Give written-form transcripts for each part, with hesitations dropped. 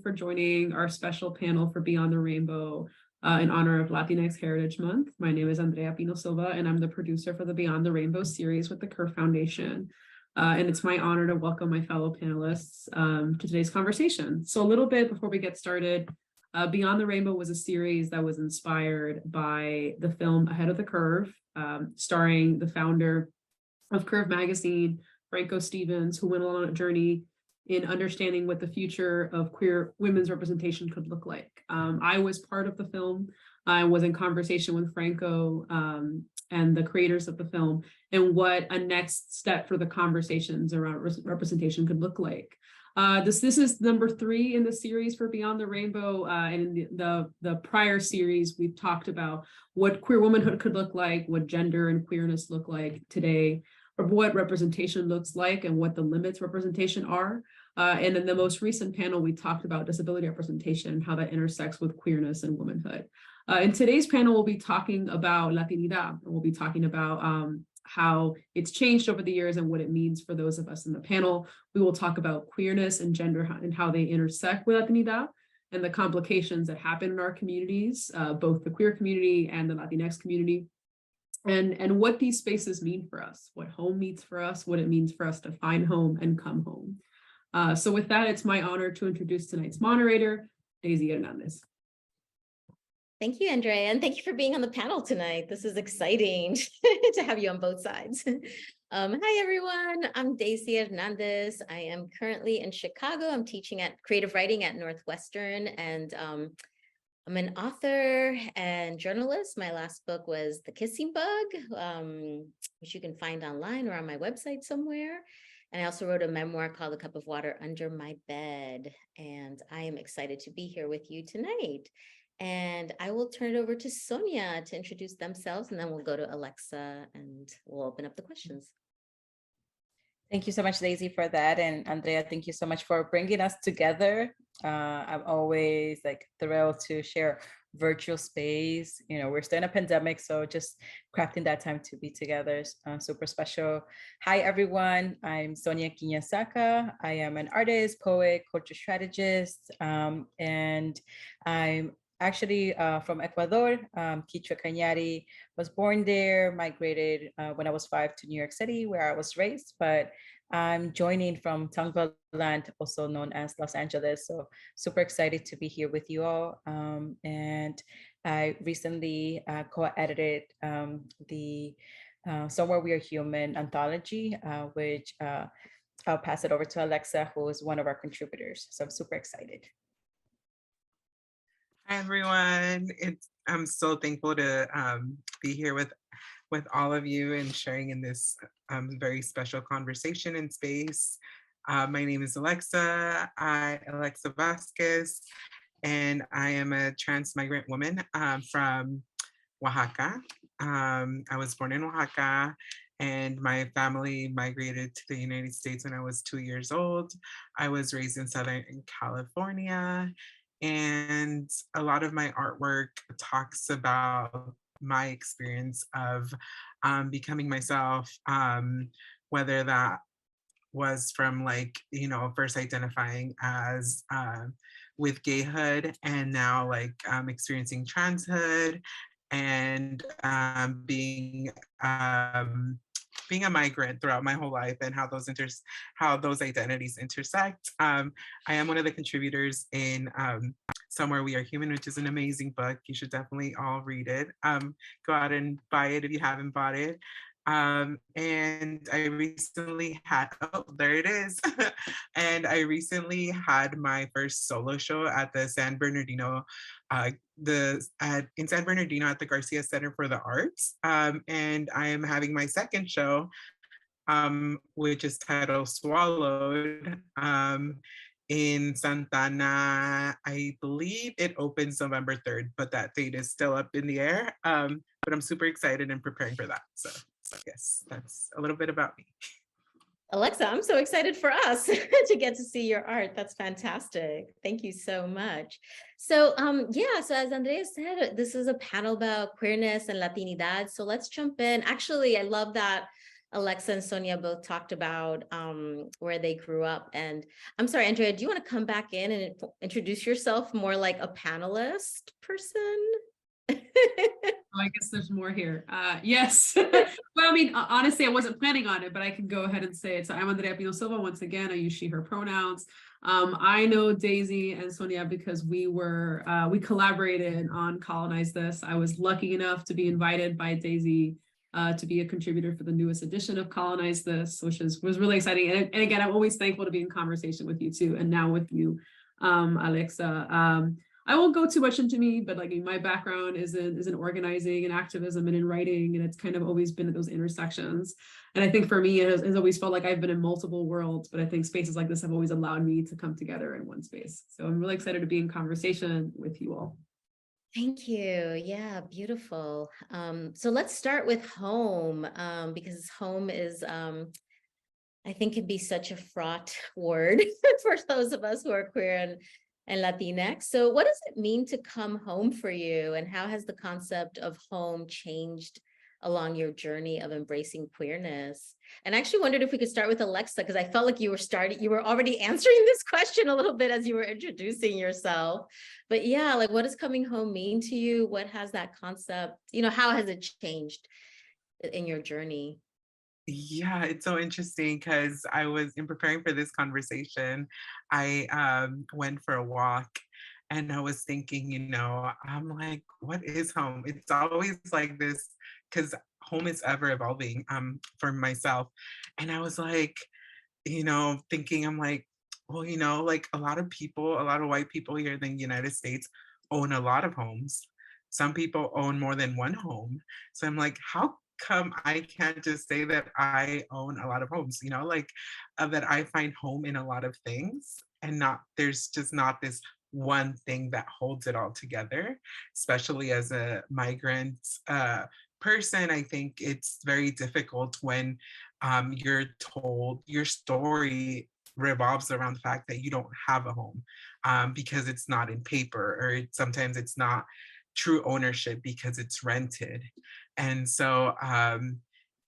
for joining our special panel for Beyond the Rainbow in honor of Latinx Heritage Month. My name is Andrea Pino Silva, and I'm the producer for the Beyond the Rainbow series with the Kerr Foundation. And it's my honor to welcome my fellow panelists to today's conversation. So a little bit before we get started, Beyond the Rainbow was a series that was inspired by the film Ahead of the Curve, starring the founder of Curve magazine, Franco Stevens, who went on a journey in understanding what the future of queer women's representation could look like. I was part of the film. I was in conversation with Franco and the creators of the film and what a next step for the conversations around representation could look like. This is number 3 in the series for Beyond the Rainbow. And in the prior series, we've talked about what queer womanhood could look like, what gender and queerness look like today, or what representation looks like and what the limits representation are. And in the most recent panel, we talked about disability representation and how that intersects with queerness and womanhood. In today's panel, we'll be talking about Latinidad. We'll be talking about how it's changed over the years and what it means for those of us in the panel. We will talk about queerness and gender and how they intersect with Latinidad and the complications that happen in our communities, both the queer community and the Latinx community, and what these spaces mean for us, what home means for us, what it means for us to find home and come home. So with that, it's my honor to introduce tonight's moderator, Daisy Hernandez. Thank you, Andrea, and thank you for being on the panel tonight. This is exciting to have you on both sides. Hi, everyone. I'm Daisy Hernandez. I am currently in Chicago. I'm teaching at creative writing at Northwestern, and I'm an author and journalist. My last book was The Kissing Bug, which you can find online or on my website somewhere. And I also wrote a memoir called A Cup of Water Under My Bed. And I am excited to be here with you tonight. And I will turn it over to Sonia to introduce themselves, and then we'll go to Alexa and we'll open up the questions. Thank you so much, Daisy, for that. And Andrea, thank you so much for bringing us together. I'm always thrilled to share virtual space. You know, we're still in a pandemic, so just crafting that time to be together is super special. Hi, everyone. I'm Sonia Quiñasaka. I am an artist, poet, culture strategist, and I'm actually from Ecuador. Quichua Cañari, was born there, migrated when I was 5 to New York City, where I was raised, but I'm joining from Tongva land, also known as Los Angeles. So super excited to be here with you all. And I recently co-edited the Somewhere We Are Human anthology, which I'll pass it over to Alexa, who is one of our contributors. So I'm super excited. Hi, everyone. I'm so thankful to be here with all of you and sharing in this very special conversation and space. My name is Alexa Vasquez, and I am a trans migrant woman from Oaxaca. I was born in Oaxaca, and my family migrated to the United States when I was 2 years old. I was raised in Southern California. And a lot of my artwork talks about my experience of becoming myself, whether that was from first identifying as with gayhood and now experiencing transhood and being a migrant throughout my whole life and how those identities intersect. I am one of the contributors in Somewhere We Are Human, which is an amazing book. You should definitely all read it. Go out and buy it if you haven't bought it. And I recently had, there it is. And I recently had my first solo show at the San Bernardino, in San Bernardino at the Garcia Center for the Arts. And I am having my second show, which is titled Swallowed, in Santana. I believe it opens November 3rd, but that date is still up in the air. But I'm super excited and preparing for that. So yes, that's a little bit about me. Alexa, I'm so excited for us to get to see your art. That's fantastic. Thank you so much. So so as Andrea said, this is a panel about queerness and Latinidad. So let's jump in. Actually, I love that Alexa and Sonia both talked about where they grew up. And I'm sorry, Andrea, do you want to come back in and introduce yourself more like a panelist person? Oh, I guess there's more here. Yes. Well, I mean, honestly, I wasn't planning on it, but I can go ahead and say it. So I'm Andrea Pino Silva. Once again, I use she, her pronouns. I know Daisy and Sonia because we collaborated on Colonize This. I was lucky enough to be invited by Daisy to be a contributor for the newest edition of Colonize This, which was really exciting. And again, I'm always thankful to be in conversation with you too, and now with you, Alexa. I won't go too much into me, but like my background is in organizing and activism and in writing, and it's kind of always been at those intersections. And I think for me, it has always felt like I've been in multiple worlds, but I think spaces like this have always allowed me to come together in one space. So I'm really excited to be in conversation with you all. Thank you. Yeah, beautiful. So let's start with home, because home is, I think, can be such a fraught word for those of us who are queer and Latinx. So what does it mean to come home for you? And how has the concept of home changed along your journey of embracing queerness? And I actually wondered if we could start with Alexa, because I felt like you were already answering this question a little bit as you were introducing yourself. But yeah, like, what does coming home mean to you? What has that concept, how has it changed in your journey? Yeah, it's so interesting because I was in preparing for this conversation. I went for a walk and I was thinking, I'm like, what is home? It's always like this because home is ever evolving for myself. And I was like, thinking, I'm like, well, like a lot of white people here in the United States own a lot of homes. Some people own more than one home. So I'm like, how come I can't just say that I own a lot of homes, like that I find home in a lot of things and there's just not this one thing that holds it all together, especially as a migrant person. I think it's very difficult when you're told your story revolves around the fact that you don't have a home because it's not in paper, or sometimes it's not true ownership because it's rented. And so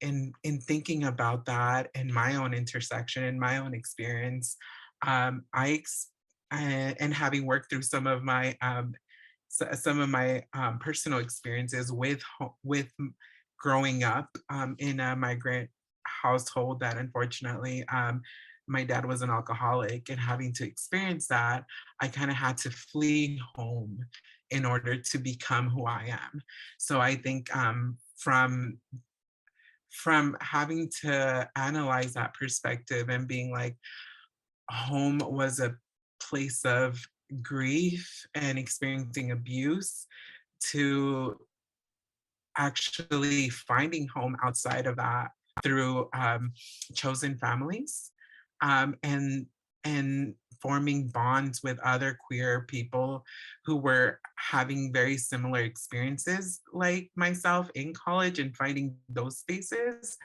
in thinking about that and my own intersection and my own experience, and having worked through some of my personal experiences with growing up in a migrant household that unfortunately my dad was an alcoholic, and having to experience that, I kind of had to flee home in order to become who I am. So I think from having to analyze that perspective and being like, home was a place of grief and experiencing abuse, to actually finding home outside of that through chosen families, and forming bonds with other queer people who were having very similar experiences like myself in college, and finding those spaces.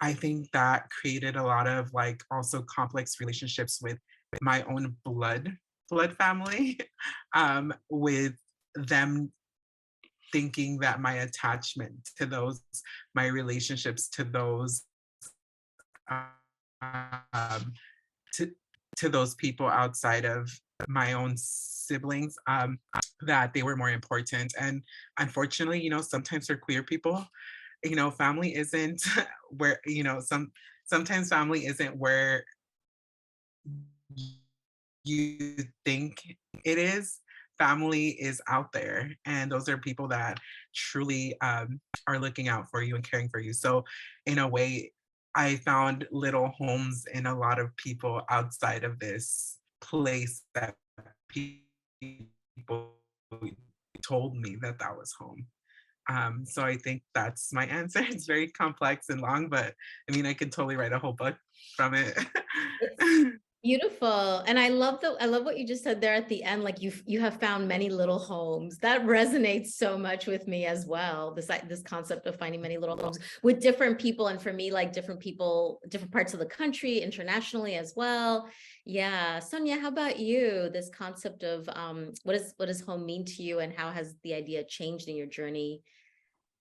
I think that created a lot of like also complex relationships with my own blood family, with them thinking that my attachment to those, my relationships to those, um, to those people outside of my own siblings, that they were more important. And unfortunately, sometimes for queer people, family isn't where, sometimes family isn't where you think it is. Family is out there, and those are people that truly are looking out for you and caring for you. So in a way, I found little homes in a lot of people outside of this place that people told me that was home. So I think that's my answer. It's very complex and long, but I mean, I could totally write a whole book from it. Beautiful. And I love what you just said there at the end, like you have found many little homes. That resonates so much with me as well. This concept of finding many little homes with different people. And for me, like different people, different parts of the country, internationally as well. Yeah. Sonia, how about you? This concept of what does home mean to you, and how has the idea changed in your journey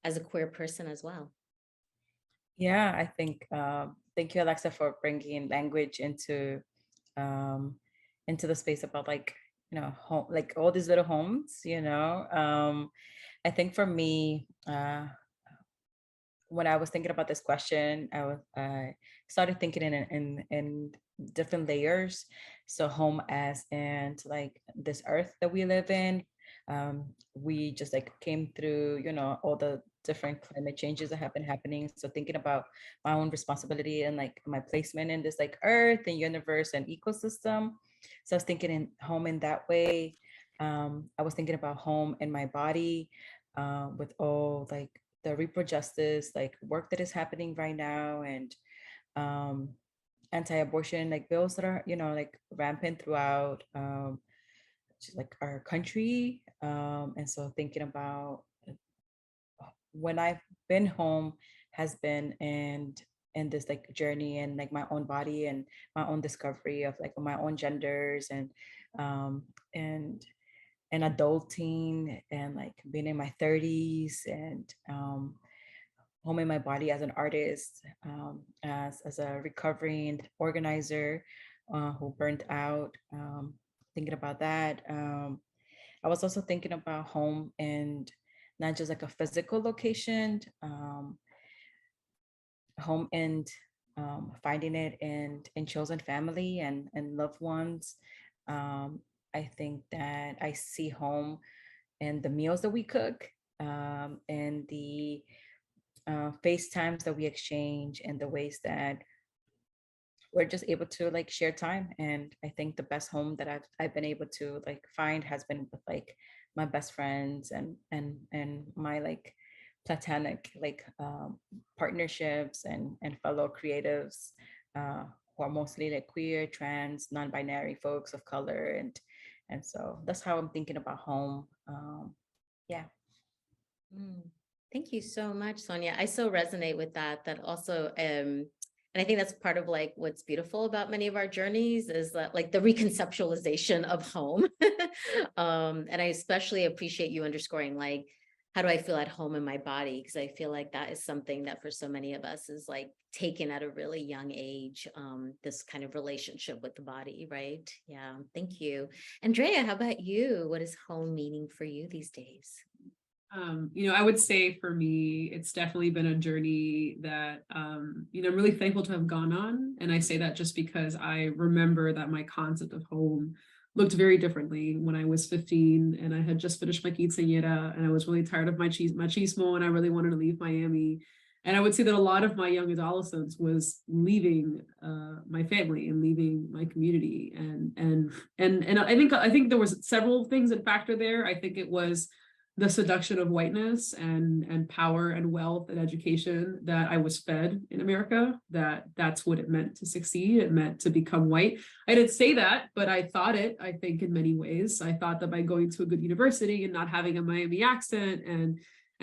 as a queer person as well? Yeah, I think, thank you, Alexa, for bringing language um, into the space about like, home, like all these little homes, I think for me, when I was thinking about this question, I started thinking in different layers. So home as and like this earth that we live in. We just like came through, all the different climate changes that have been happening. So thinking about my own responsibility and like my placement in this like earth and universe and ecosystem. So I was thinking in home in that way. I was thinking about home in my body, with all like the reproductive justice like work that is happening right now, and um, anti-abortion like bills that are like rampant throughout just like our country, and so thinking about when I've been home has been and this like journey and like my own body and my own discovery of like my own genders um and and adulting and like being in my 30s and home in my body as an artist, as a recovering organizer who burned out, thinking about that. I was also thinking about home and not just like a physical location, home and finding it in chosen family and loved ones. Um, I think that I see home and the meals that we cook, and the FaceTimes that we exchange and the ways that we're just able to like share time. And I think the best home that I've been able to like find has been with like my best friends and my like platonic like partnerships and fellow creatives, who are mostly like queer, trans, non-binary folks of color, and so that's how I'm thinking about home. Yeah. Mm, Thank you so much, Sonia. I so resonate with that. That also, and I think that's part of like what's beautiful about many of our journeys is that like the reconceptualization of home. And I especially appreciate you underscoring like, how do I feel at home in my body? Because I feel like that is something that for so many of us is like taken at a really young age, this kind of relationship with the body, right? Yeah, thank you. Andrea, how about you? What is home meaning for you these days? I would say for me, it's definitely been a journey that, I'm really thankful to have gone on. And I say that just because I remember that my concept of home looked very differently when I was 15 and I had just finished my quinceañera and I was really tired of my machismo and I really wanted to leave Miami. And I would say that a lot of my young adolescence was leaving my family and leaving my community. And I think there was several things that factor there. I think it was the seduction of whiteness and power and wealth and education that I was fed in America, that's what it meant to succeed. It meant to become white. I didn't say that, but I thought it, I think in many ways. I thought that by going to a good university and not having a Miami accent and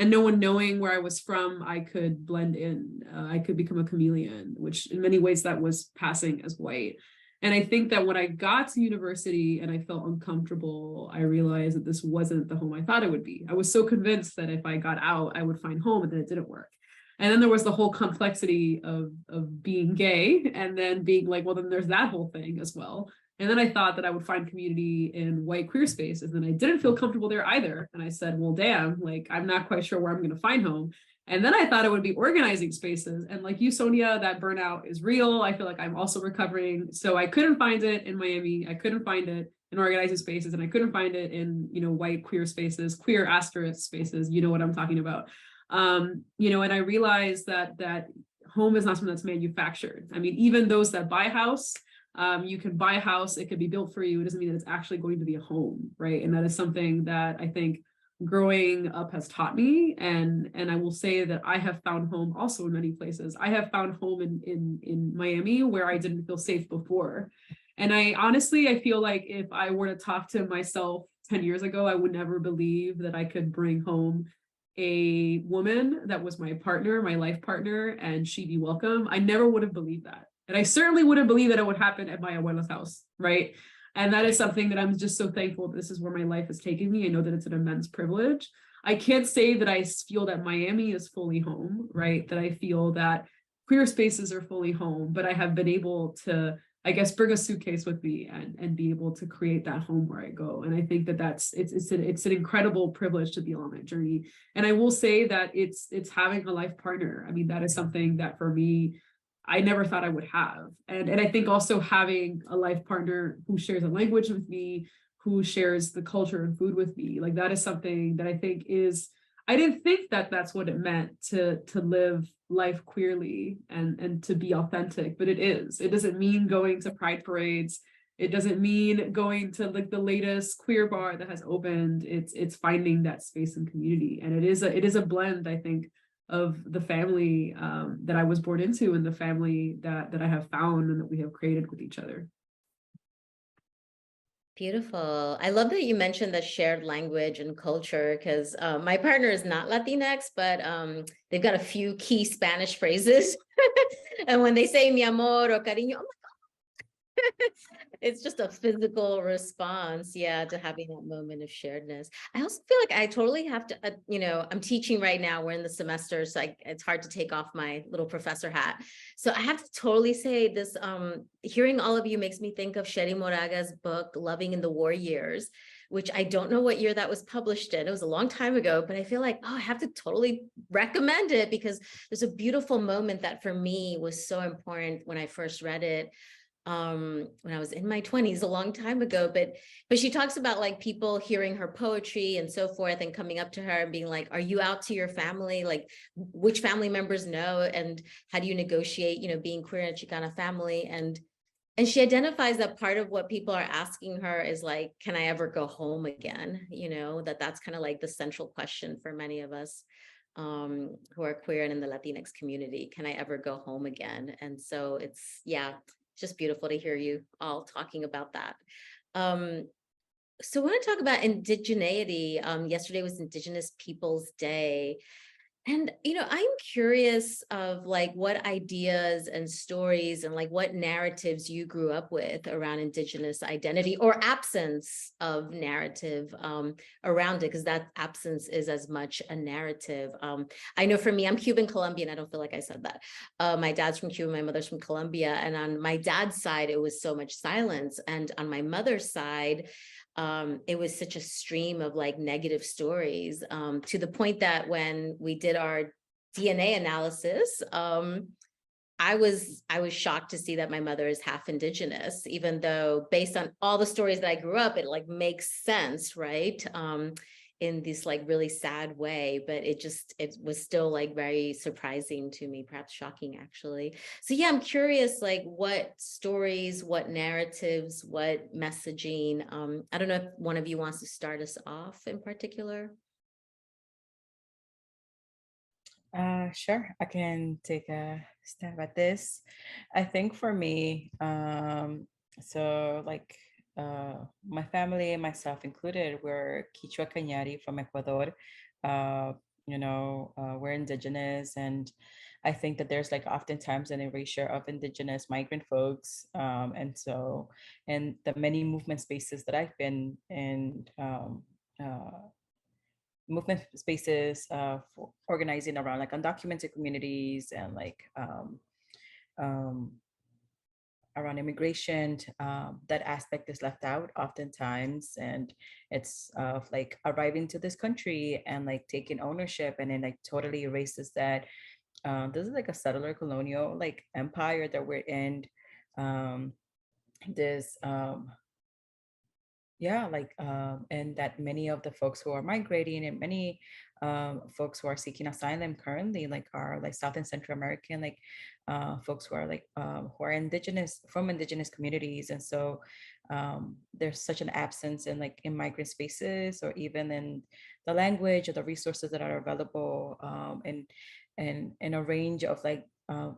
no one knowing where I was from, I could blend in. I could become a chameleon, which in many ways that was passing as white. And I think that when I got to university and I felt uncomfortable, I realized that this wasn't the home I thought it would be. I was so convinced that if I got out, I would find home, and then it didn't work. And then there was the whole complexity of being gay and then being like, well, then there's that whole thing as well. And then I thought that I would find community in white queer spaces. And I didn't feel comfortable there either. And I said, well, damn, like, I'm not quite sure where I'm going to find home. And then I thought it would be organizing spaces. And like you, Sonia, that burnout is real. I feel like I'm also recovering. So I couldn't find it in Miami. I couldn't find it in organizing spaces. And I couldn't find it in, white queer spaces, queer asterisk spaces. You know what I'm talking about. And I realized that home is not something that's manufactured. I mean, even those that buy a house, you can buy a house, it could be built for you. It doesn't mean that it's actually going to be a home, right? And that is something that I think growing up has taught me. And I will say that I have found home also in many places. I have found home in Miami where I didn't feel safe before. And I feel like if I were to talk to myself 10 years ago, I would never believe that I could bring home a woman that was my partner, my life partner, and she'd be welcome. I never would have believed that. And I certainly wouldn't believe that it would happen at my abuela's house, right? And that is something that I'm just so thankful this is where my life has taken me. I know that it's an immense privilege. I can't say that I feel that Miami is fully home, right? That I feel that queer spaces are fully home, but I have been able to, I guess, bring a suitcase with me and be able to create that home where I go. And I think that it's an incredible privilege to be on that journey. And I will say that it's having a life partner. I mean, that is something that for me, I never thought I would have. And I think also having a life partner who shares a language with me, who shares the culture and food with me, like that is something that I think is, I didn't think that that's what it meant to live life queerly and to be authentic, but it is. It doesn't mean going to pride parades. It doesn't mean going to like the latest queer bar that has opened. It's finding that space and community, and it is a blend, I think, of the family that I was born into and the family that I have found and that we have created with each other. Beautiful. I love that you mentioned the shared language and culture, because my partner is not Latinx, but they've got a few key Spanish phrases. And when they say mi amor or cariño, I'm like, it's just a physical response, yeah, to having that moment of sharedness. I also feel like I totally have to, I'm teaching right now, we're in the semester, so it's hard to take off my little professor hat. So I have to totally say this, hearing all of you makes me think of Sherry Moraga's book, Loving in the War Years, which I don't know what year that was published in. It was a long time ago, but I feel like, oh, I have to totally recommend it, because there's a beautiful moment that for me was so important when I first read it, when I was in my 20s, a long time ago, but she talks about like people hearing her poetry and so forth and coming up to her and being like, are you out to your family? Like, which family members know, and how do you negotiate, being queer in a Chicana family? And she identifies that part of what people are asking her is like, can I ever go home again? That's kind of like the central question for many of us who are queer and in the Latinx community. Can I ever go home again? And so it's just beautiful to hear you all talking about that. So I want to talk about indigeneity. Yesterday was Indigenous Peoples Day. And, I'm curious of like what ideas and stories and like what narratives you grew up with around Indigenous identity, or absence of narrative around it, because that absence is as much a narrative. I know for me, I'm Cuban Colombian. I don't feel like I said that. My dad's from Cuba, my mother's from Colombia. And on my dad's side, it was so much silence. And on my mother's side, it was such a stream of like negative stories, to the point that when we did our DNA analysis, I was shocked to see that my mother is half Indigenous, even though based on all the stories that I grew up, it like makes sense, right? In this like really sad way, but it was still like very surprising to me, perhaps shocking actually. So yeah, I'm curious, like what stories, what narratives, what messaging. I don't know if one of you wants to start us off in particular. Sure, I can take a stab at this. I think for me, so like my family and myself included, we're Quichua Cañari from Ecuador. We're indigenous, and I think that there's like oftentimes an erasure of indigenous migrant folks. And so, in the many movement spaces that I've been in, movement spaces for organizing around like undocumented communities and like um, around immigration, that aspect is left out oftentimes, and it's of like arriving to this country and like taking ownership, and it like totally erases that this is like a settler colonial like empire that we're in. This and that many of the folks who are migrating and many folks who are seeking asylum currently like are like South and Central American, like folks who are like who are indigenous, from indigenous communities. And so there's such an absence in like in migrant spaces, or even in the language or the resources that are available, and in a range of like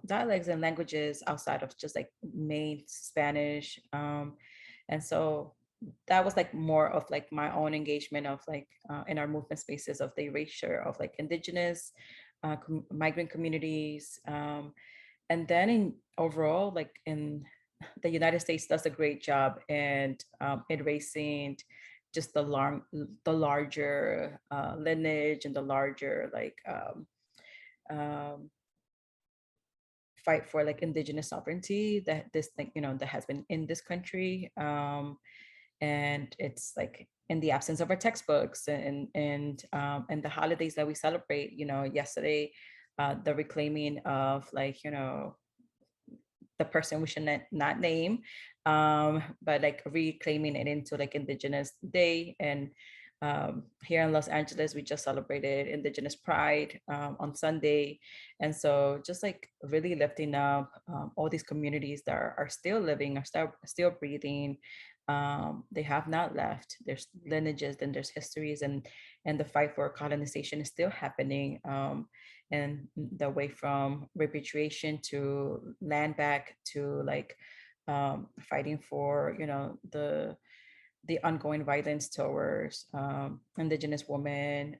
dialects and languages outside of just like main Spanish. And so that was like more of like my own engagement of like in our movement spaces of the erasure of like indigenous migrant communities. And then in overall, like in the United States does a great job in erasing just the larger lineage and the larger like fight for like indigenous sovereignty that this thing, you know, that has been in this country. And it's like in the absence of our textbooks and the holidays that we celebrate, you know, yesterday, the reclaiming of like, you know, the person we should not name, but like reclaiming it into like Indigenous Day. And here in Los Angeles, we just celebrated Indigenous Pride on Sunday. And so just like really lifting up all these communities that are still living, are still breathing. They have not left. There's lineages and there's histories, and the fight for colonization is still happening. And the way from repatriation to land back to like fighting for, you know, the ongoing violence towards indigenous women,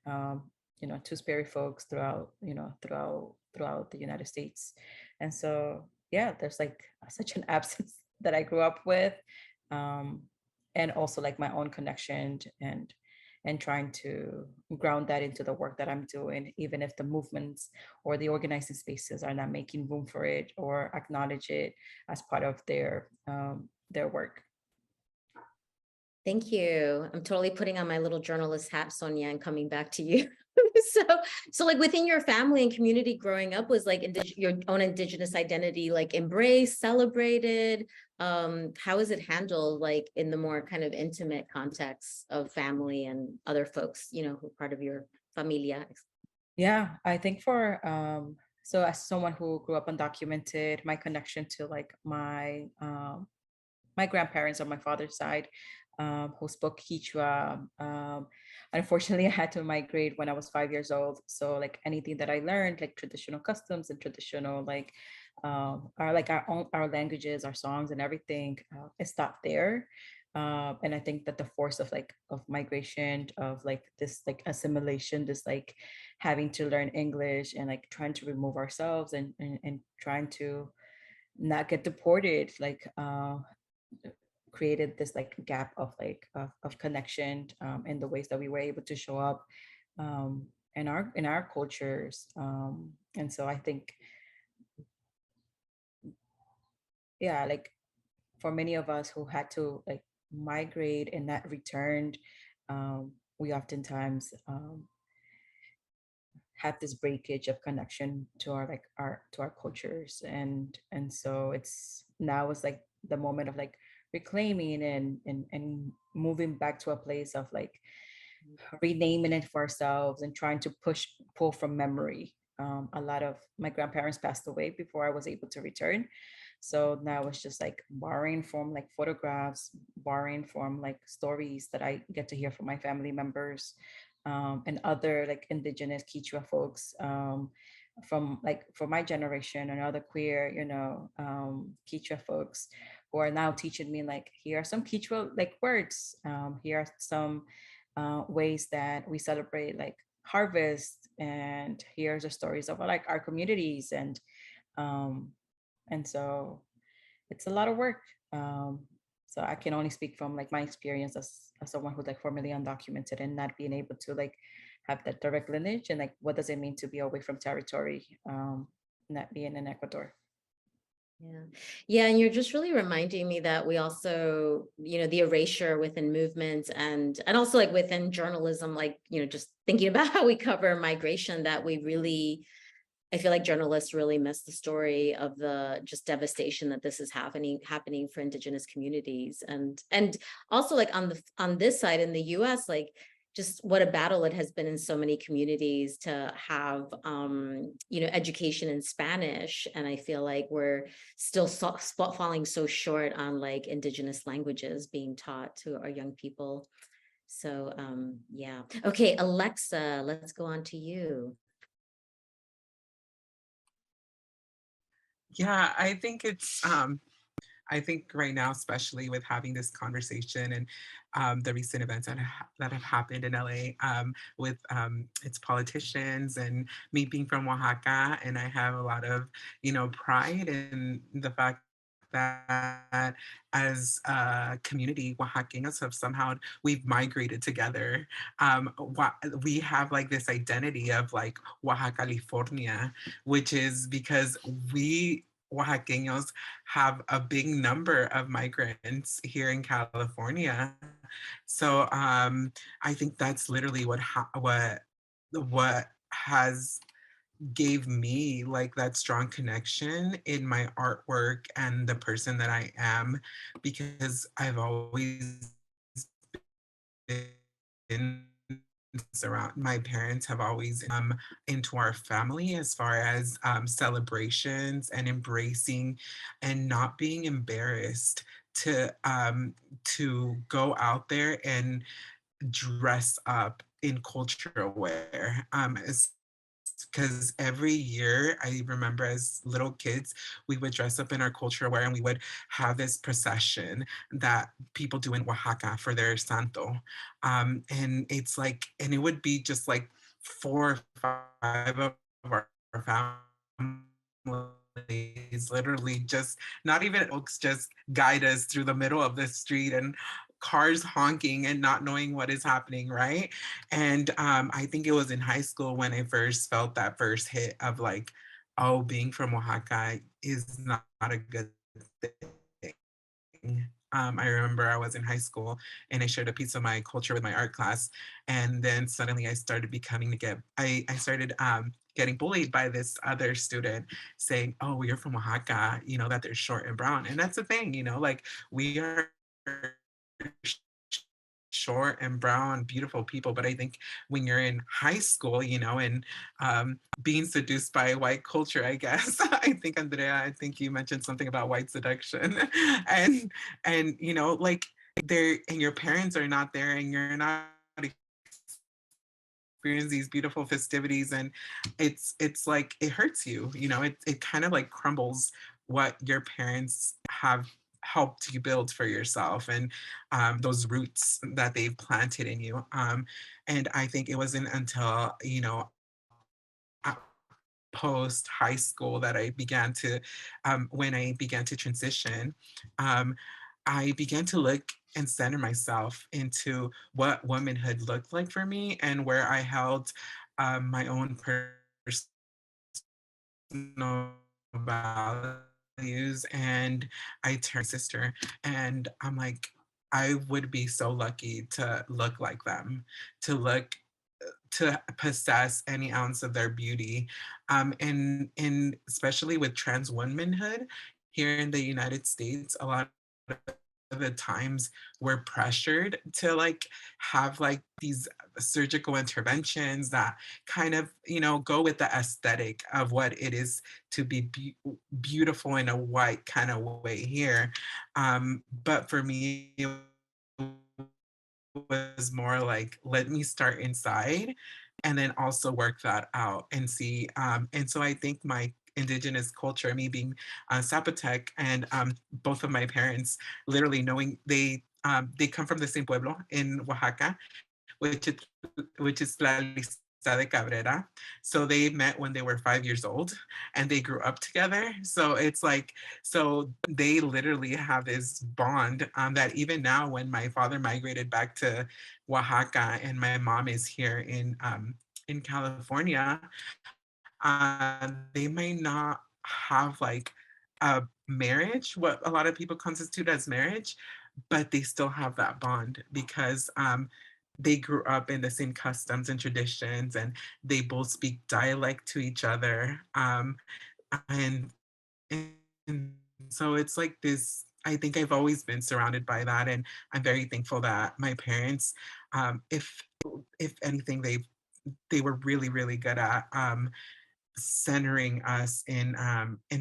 you know, two-spirit folks throughout, you know, throughout the United States. And so yeah, there's like such an absence that I grew up with, and also like my own connection and trying to ground that into the work that I'm doing, even if the movements or the organizing spaces are not making room for it or acknowledge it as part of their work. Thank you. I'm totally putting on my little journalist hat, Sonia, and coming back to you. So like within your family and community growing up, was like your own indigenous identity like embraced, celebrated? How is it handled like in the more kind of intimate context of family and other folks, you know, who are part of your familia? Yeah, I think for so as someone who grew up undocumented, my connection to like my grandparents on my father's side, who spoke Quechua. Unfortunately, I had to migrate when I was 5 years old. So like anything that I learned, like traditional customs and traditional like our languages, our songs, and everything, it stopped there. And I think that the force of like of migration, of like this like assimilation, this like having to learn English and like trying to remove ourselves and trying to not get deported, like created this like gap of like of connection in the ways that we were able to show up in our cultures. And so I think, yeah, like for many of us who had to like migrate and not returned, we oftentimes have this breakage of connection to our like our cultures. And so it's now it's like the moment of like reclaiming and moving back to a place of like renaming it for ourselves and trying to pull from memory. A lot of my grandparents passed away before I was able to return. So now it's just like borrowing from like photographs, borrowing from like stories that I get to hear from my family members, and other like indigenous Quechua folks, from like for my generation and other queer, you know, Quechua folks who are now teaching me like, here are some Quechua like words, here are some ways that we celebrate like harvest, and here's the stories of like our communities. Um, and so it's a lot of work. So I can only speak from like my experience as someone who's like formerly undocumented and not being able to like have that direct lineage, and like what does it mean to be away from territory, not being in Ecuador. Yeah. Yeah. And you're just really reminding me that we also, you know, the erasure within movements and also like within journalism, like, you know, just thinking about how we cover migration, that we really, I feel like journalists really miss the story of the just devastation that this is happening for indigenous communities. And also like on this side in the US, like just what a battle it has been in so many communities to have you know, education in Spanish. And I feel like we're still falling so short on like indigenous languages being taught to our young people. So yeah. Okay, Alexa, let's go on to you. Yeah, I think it's I think right now, especially with having this conversation and the recent events that have happened in LA, with its politicians, and me being from Oaxaca, and I have a lot of, pride in the fact that as a community, Oaxaqueños have somehow, we've migrated together. We have like this identity of like Oaxaca, California, which is because we Oaxaqueños have a big number of migrants here in California. So I think that's literally what has gave me like that strong connection in my artwork and the person that I am, because I've always been surround my parents have always into our family as far as celebrations and embracing and not being embarrassed to go out there and dress up in cultural wear. Because every year, I remember as little kids, we would dress up in our cultural wear and we would have this procession that people do in Oaxaca for their santo. And it's like, and it would be just like 4 or 5 of our families, literally just not even folks, just guide us through the middle of the street and cars honking and not knowing what is happening, right? And I think it was in high school when I first felt that first hit of like, oh, being from Oaxaca is not a good thing. I remember I was in high school and I shared a piece of my culture with my art class. And then suddenly I started I started getting bullied by this other student saying, oh, you're from Oaxaca, you know, that they're short and brown. And that's the thing, you know, like we are short and brown, beautiful people. But I think when you're in high school, you know, and being seduced by white culture, I guess, I think Andrea, I think you mentioned something about white seduction, and you know, like there, and your parents are not there, and you're not experience these beautiful festivities, and it's like it hurts you, you know, it kind of like crumbles what your parents have helped you build for yourself, and those roots that they've planted in you. And I think it wasn't until, you know, post high school that I began to, when I began to transition, um, I began to look and center myself into what womanhood looked like for me and where I held my own personal values. And I turned sister, and I'm like, I would be so lucky to look like them, to look to possess any ounce of their beauty. And especially with trans womanhood here in the United States, a lot of the times we're pressured to like have like these surgical interventions that kind of, you know, go with the aesthetic of what it is to be beautiful in a white kind of way here. But for me, it was more like, let me start inside and then also work that out and see. And so I think my indigenous culture, me being Zapotec, and both of my parents literally knowing they come from the same pueblo in Oaxaca, which is which is La Lista de Cabrera. So they met when they were 5 years old and they grew up together. So it's like, so they literally have this bond that even now when my father migrated back to Oaxaca and my mom is here in California, they may not have like a marriage, what a lot of people constitute as marriage, but they still have that bond because they grew up in the same customs and traditions, and they both speak dialect to each other. And, and so it's like this. I think I've always been surrounded by that, and I'm very thankful that my parents, if anything, they were really really good at centering us in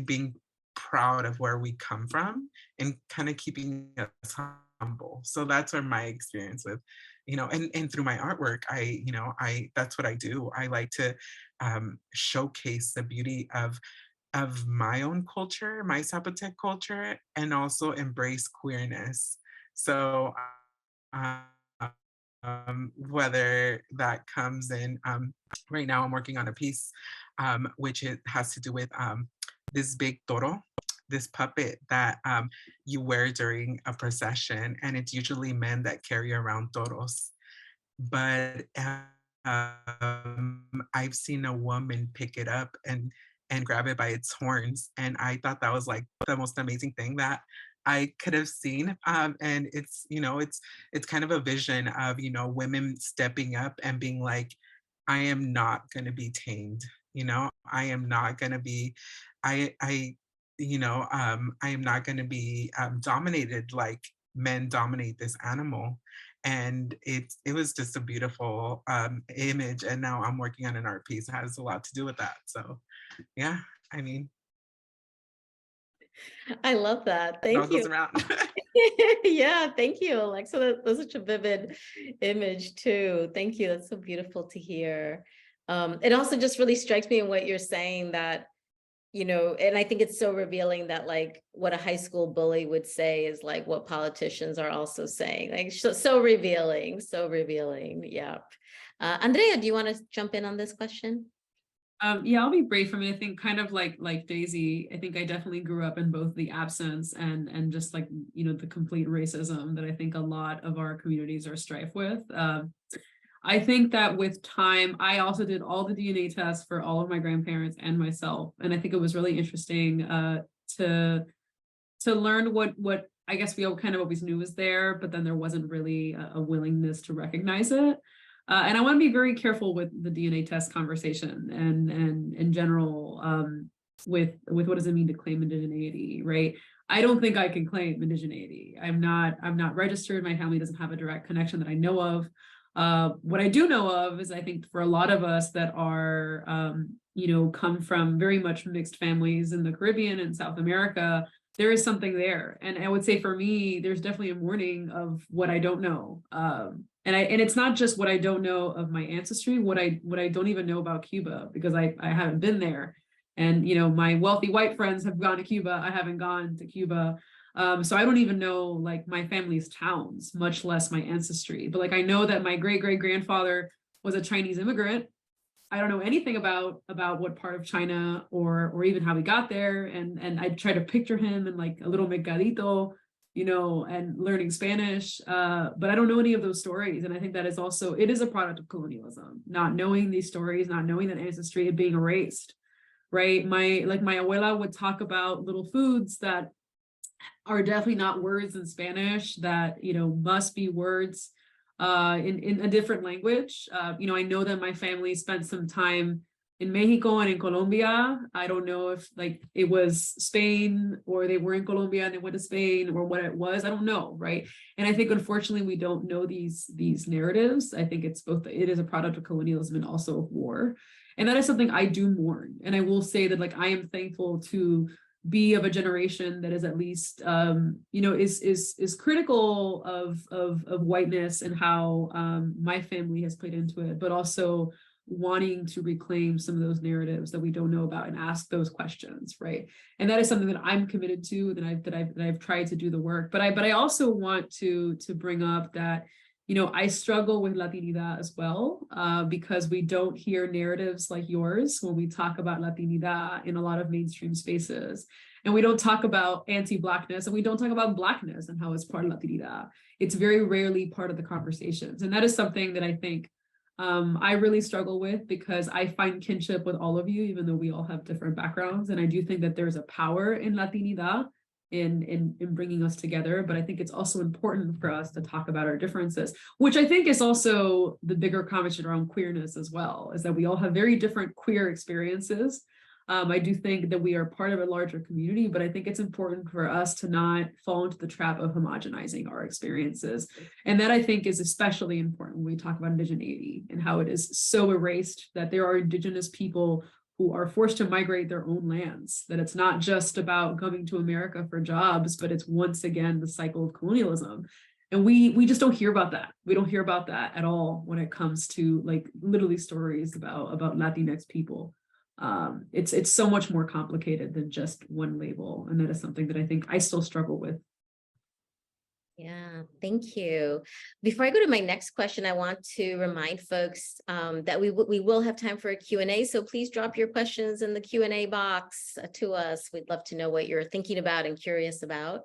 being proud of where we come from and kind of keeping us humble. So that's where my experience with, you know, and through my artwork, I, you know, I that's what I do. I like to showcase the beauty of my own culture, my Zapotec culture, and also embrace queerness. So whether that comes in, right now I'm working on a piece which it has to do with this big toro, this puppet that you wear during a procession, and it's usually men that carry around toros. But I've seen a woman pick it up and grab it by its horns. And I thought that was like the most amazing thing that I could have seen. And it's, it's kind of a vision of, women stepping up and being like, I am not going to be tamed. I am not going to be, I, I am not going to be dominated like men dominate this animal. And it was just a beautiful image. And now I'm working on an art piece that has a lot to do with that. So yeah, I mean, I love that. it all Thank you. goes around. Yeah, thank you, Alexa. That's such a vivid image too. Thank you. That's so beautiful to hear. It also just really strikes me in what you're saying that, and I think it's so revealing that like what a high school bully would say is like what politicians are also saying. Like so revealing, so revealing. Yeah. Andrea, do you want to jump in on this question? Yeah, I'll be brief. I mean, I think kind of like Daisy, I think I definitely grew up in both the absence and just like, the complete racism that I think a lot of our communities are strife with. I think that with time, I also did all the DNA tests for all of my grandparents and myself. And I think it was really interesting to learn what I guess we all kind of always knew was there, but then there wasn't really a willingness to recognize it. And I want to be very careful with the DNA test conversation and in general with what does it mean to claim indigeneity, right? I don't think I can claim indigeneity. I'm not registered. My family doesn't have a direct connection that I know of. What I do know of is I think for a lot of us that are, come from very much mixed families in the Caribbean and South America, there is something there. And I would say for me, there's definitely a mourning of what I don't know. And it's not just what I don't know of my ancestry, what I don't even know about Cuba, because I haven't been there. And, my wealthy white friends have gone to Cuba. I haven't gone to Cuba. So I don't even know like my family's towns, much less my ancestry. But like I know that my great-great-grandfather was a Chinese immigrant. I don't know anything about what part of China or even how he got there. And I try to picture him in like a little mercadito, and learning Spanish. But I don't know any of those stories. And I think that is also, it is a product of colonialism, not knowing these stories, not knowing that ancestry and being erased, right? My abuela would talk about little foods that are definitely not words in Spanish that, must be words in a different language. I know that my family spent some time in Mexico and in Colombia. I don't know if like it was Spain or they were in Colombia and they went to Spain or what it was. I don't know, right? And I think unfortunately we don't know these narratives. I think it's both, it is a product of colonialism and also of war. And that is something I do mourn. And I will say that like I am thankful to be of a generation that is at least is critical of whiteness and how my family has played into it, but also wanting to reclaim some of those narratives that we don't know about and ask those questions, right? And that is something that I'm committed to, that I've tried to do the work. But I also want to bring up that I struggle with Latinidad as well, because we don't hear narratives like yours when we talk about Latinidad in a lot of mainstream spaces. And we don't talk about anti-Blackness, and we don't talk about Blackness and how it's part of Latinidad. It's very rarely part of the conversations. And that is something that I think I really struggle with, because I find kinship with all of you, even though we all have different backgrounds. And I do think that there's a power in Latinidad in bringing us together. But I think it's also important for us to talk about our differences, which I think is also the bigger conversation around queerness as well, is that we all have very different queer experiences. I do think that we are part of a larger community, but I think it's important for us to not fall into the trap of homogenizing our experiences. And that I think is especially important when we talk about indigeneity and how it is so erased, that there are indigenous people who are forced to migrate their own lands, that it's not just about coming to America for jobs, but it's once again the cycle of colonialism. And we just don't hear about that. We don't hear about that at all when it comes to like literally stories about Latinx people. It's so much more complicated than just one label. And that is something that I think I still struggle with. Yeah, thank you. Before I go to my next question, I want to remind folks that we will have time for a Q&A. So please drop your questions in the Q&A box to us. We'd love to know what you're thinking about and curious about.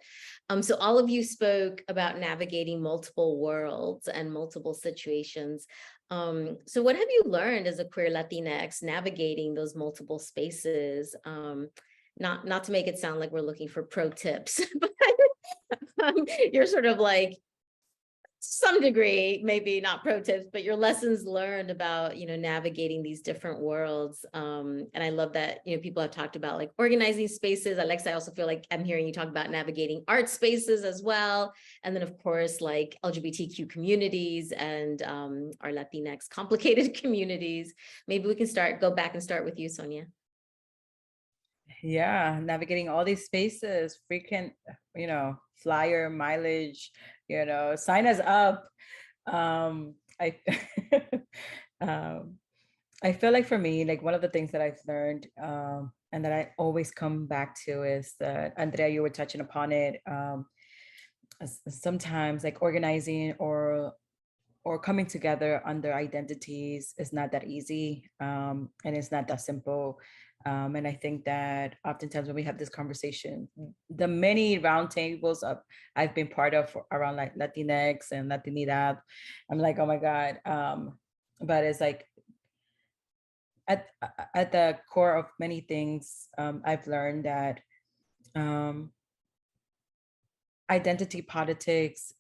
So all of you spoke about navigating multiple worlds and multiple situations. So what have you learned as a queer Latinx navigating those multiple spaces? Not to make it sound like we're looking for pro tips, but you're sort of like, some degree, maybe not pro tips, but your lessons learned about, navigating these different worlds. And I love that, people have talked about like organizing spaces. Alexa, I also feel like I'm hearing you talk about navigating art spaces as well. And then of course, like LGBTQ communities and our Latinx complicated communities. Maybe we can go back and start with you, Sonia. Yeah, navigating all these spaces, frequent, flyer mileage, sign us up. I um, I feel like for me, like one of the things that I've learned and that I always come back to is that, Andrea, you were touching upon it. Sometimes like organizing or coming together under identities is not that easy, and it's not that simple. And I think that oftentimes when we have this conversation, the many roundtables I've been part of around like Latinx and Latinidad, I'm like, oh my God. But it's like at the core of many things, I've learned that identity politics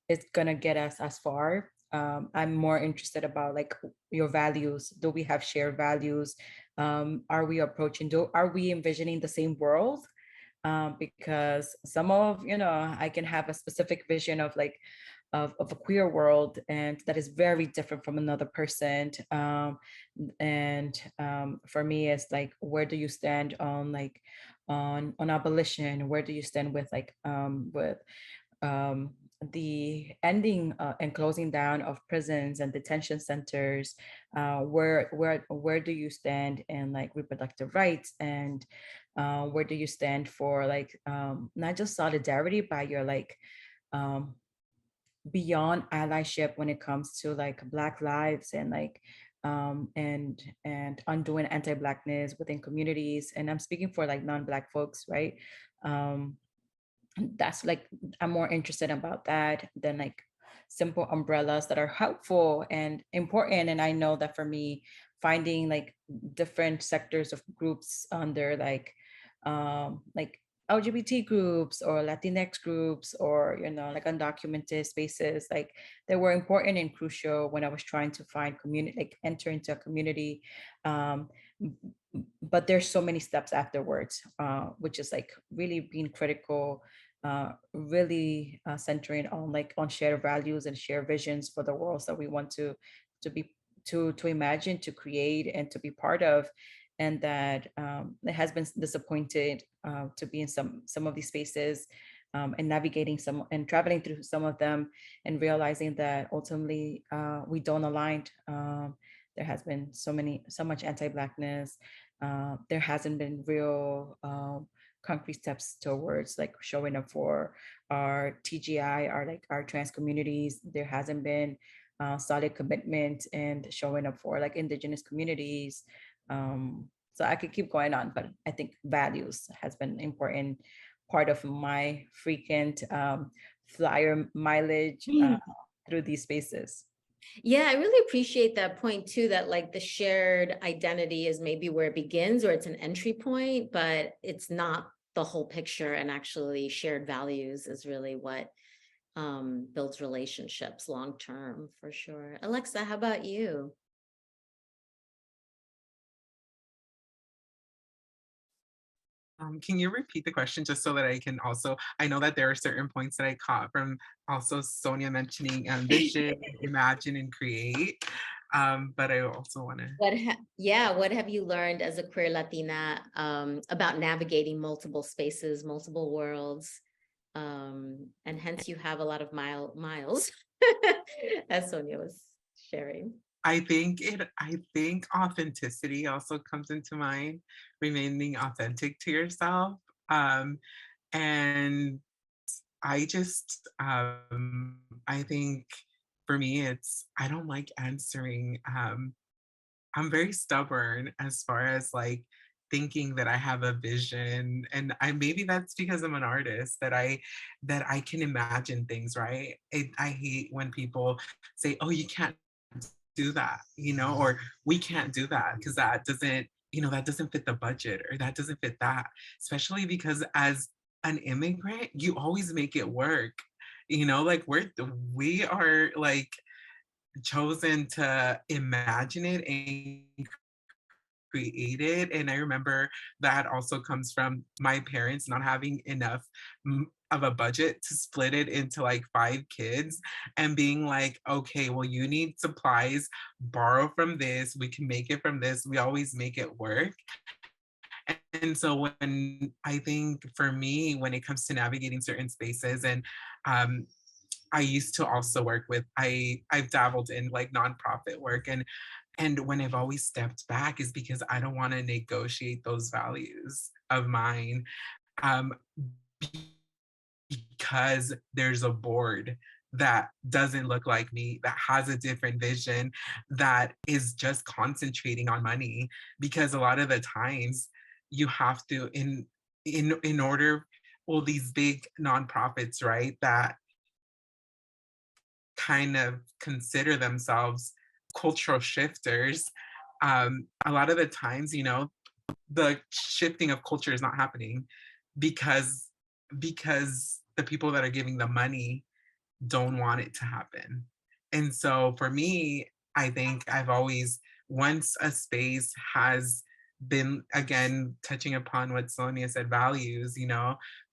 is gonna get us as far. I'm more interested about like your values. Do we have shared values? Are we are we envisioning the same world? Because some of, I can have a specific vision of like, of a queer world, and that is very different from another person. For me, it's like, where do you stand on like, on abolition? Where do you stand with like, with the ending and closing down of prisons and detention centers? Where do you stand in like reproductive rights? And where do you stand for like, not just solidarity, but you're like, beyond allyship when it comes to like Black lives and like, and undoing anti-Blackness within communities? And I'm speaking for like non-Black folks, right? That's like, I'm more interested about that than like simple umbrellas that are helpful and important. And I know that for me, finding like different sectors of groups under like LGBT groups or Latinx groups, or like undocumented spaces, like they were important and crucial when I was trying to find community, like enter into a community. But there's so many steps afterwards, which is like really being critical, really centering on like on shared values and shared visions for the worlds that we want to be to imagine, to create, and to be part of. And that it has been disappointed to be in some of these spaces, and navigating some and traveling through some of them, and realizing that ultimately we don't align. There has been so much anti-Blackness. There hasn't been real concrete steps towards like showing up for our TGI, our trans communities. There hasn't been solid commitment and showing up for like Indigenous communities. So I could keep going on, but I think values has been an important part of my frequent flyer mileage through these spaces. Yeah, I really appreciate that point too, that like the shared identity is maybe where it begins, or it's an entry point, but it's not the whole picture. And actually shared values is really what builds relationships long term, for sure. Alexa, how about you? Can you repeat the question just so that I can also, I know that there are certain points that I caught from also Sonia mentioning vision, imagine, and create. But I also want to. What have you learned as a queer Latina about navigating multiple spaces, multiple worlds? And hence you have a lot of miles, as Sonia was sharing. I think authenticity also comes into mind, remaining authentic to yourself. And I just, I think for me, I don't like answering. I'm very stubborn as far as like thinking that I have a vision, and maybe that's because I'm an artist that I can imagine things, right? I hate when people say, "Oh, you can't do that, or we can't do that because that doesn't, that doesn't fit the budget or that doesn't fit that, especially because as an immigrant, you always make it work. Like we are like chosen to imagine it and create it. And I remember that also comes from my parents not having enough of a budget to split it into like 5 kids and being like, okay, well, you need supplies, borrow from this, we can make it from this. We always make it work. And so when I think for me, when it comes to navigating certain spaces, and I used to also work with, I've dabbled in like nonprofit work, and when I've always stepped back is because I don't want to negotiate those values of mine, um, because there's a board that doesn't look like me, that has a different vision, that is just concentrating on money. Because a lot of the times you have to in order, well, these big nonprofits, right, that kind of consider themselves cultural shifters, a lot of the times, the shifting of culture is not happening because the people that are giving the money don't want it to happen. And so for me, I think I've always, once a space has been, again, touching upon what Sonia said, values,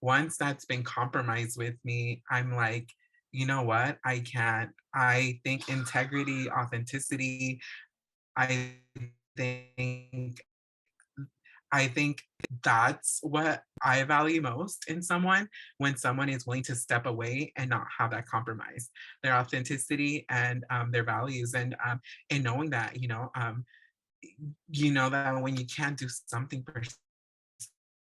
once that's been compromised with me, I'm like, you know what? I can't. I think integrity, authenticity, I think I think that's what I value most in someone, when someone is willing to step away and not have that compromise, their authenticity and their values, and knowing that that when you can't do something for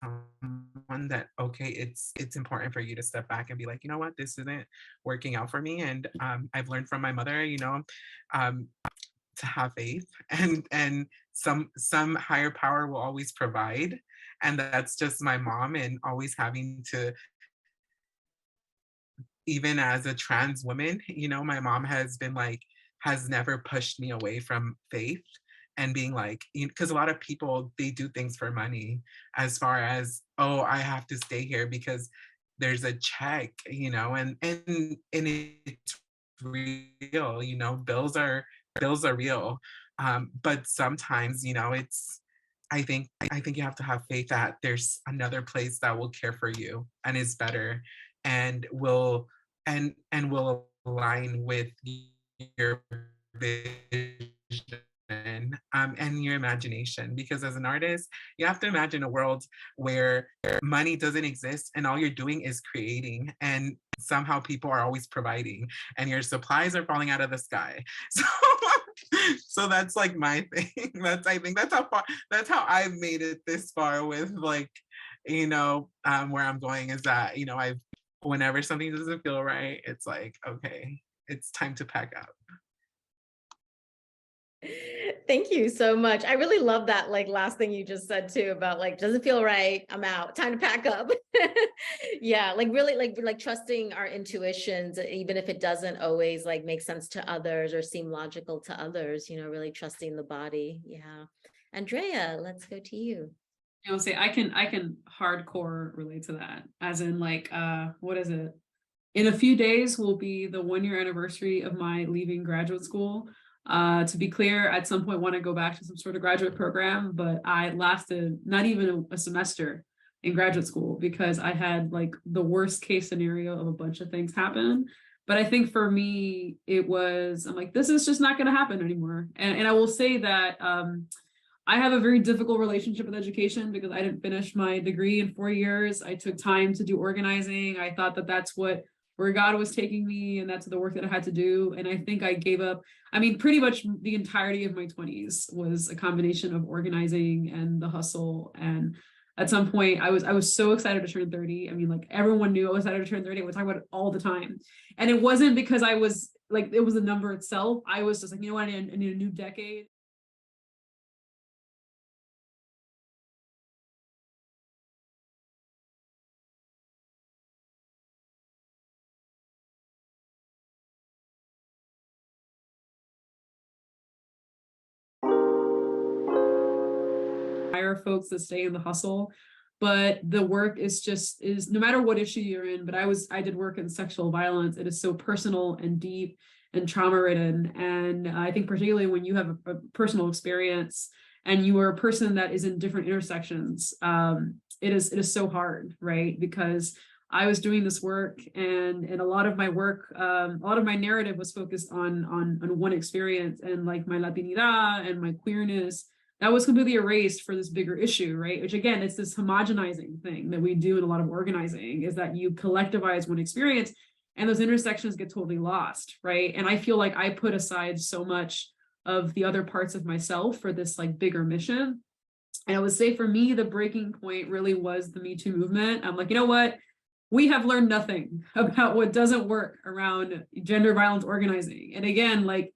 someone, that okay, it's important for you to step back and be like, you know what, this isn't working out for me, and I've learned from my mother, um, to have faith, and some higher power will always provide, and that's just my mom, and always having to, even as a trans woman, my mom has been like, has never pushed me away from faith, and being like, because a lot of people, they do things for money, as far as, oh, I have to stay here because there's a check, and it's real, bills are real. But sometimes, it's, I think you have to have faith that there's another place that will care for you and is better, and will will align with your vision, and your imagination. Because as an artist, you have to imagine a world where money doesn't exist and all you're doing is creating, and somehow people are always providing, and your supplies are falling out of the sky. So so that's like my thing. I think that's how I've made it this far with like, where I'm going is that, I've, whenever something doesn't feel right, it's like, okay, it's time to pack up. Thank you so much. I really love that like last thing you just said too about like, doesn't feel right, I'm out, time to pack up. Yeah, like really like trusting our intuitions, even if it doesn't always like make sense to others or seem logical to others, really trusting the body. Yeah. Andrea, let's go to you. I will say I can hardcore relate to that. As in like what is it? In a few days will be the 1 year anniversary of my leaving graduate school. To be clear, at some point want to go back to some sort of graduate program, but I lasted not even a semester in graduate school because I had like the worst case scenario of a bunch of things happen. But I think for me, I'm like, this is just not going to happen anymore. And I will say that I have a very difficult relationship with education because I didn't finish my degree in 4 years. I took time to do organizing. I thought that that's where God was taking me, and that's the work that I had to do. And I think I gave up. I mean, pretty much the entirety of my 20s was a combination of organizing and the hustle. And at some point, I was so excited to turn 30. I mean, like everyone knew I was excited to turn 30. I would talk about it all the time. And it wasn't because I was like, it was a number itself. I was just like, you know what, I need a new decade. admire folks that stay in the hustle, but the work is no matter what issue you're in. But I did work in sexual violence. It is so personal and deep and trauma ridden. And I think particularly when you have a personal experience and you are a person that is in different intersections, it is so hard, right? Because I was doing this work, and a lot of my work, a lot of my narrative was focused on one experience, and like my Latinidad and my queerness, that was completely erased for this bigger issue, right? Which again, it's this homogenizing thing that we do in a lot of organizing, is that you collectivize one experience and those intersections get totally lost, right? And I feel like I put aside so much of the other parts of myself for this like bigger mission. And I would say for me, the breaking point really was the Me Too movement. I'm like, you know what? We have learned nothing about what doesn't work around gender violence organizing. And again, like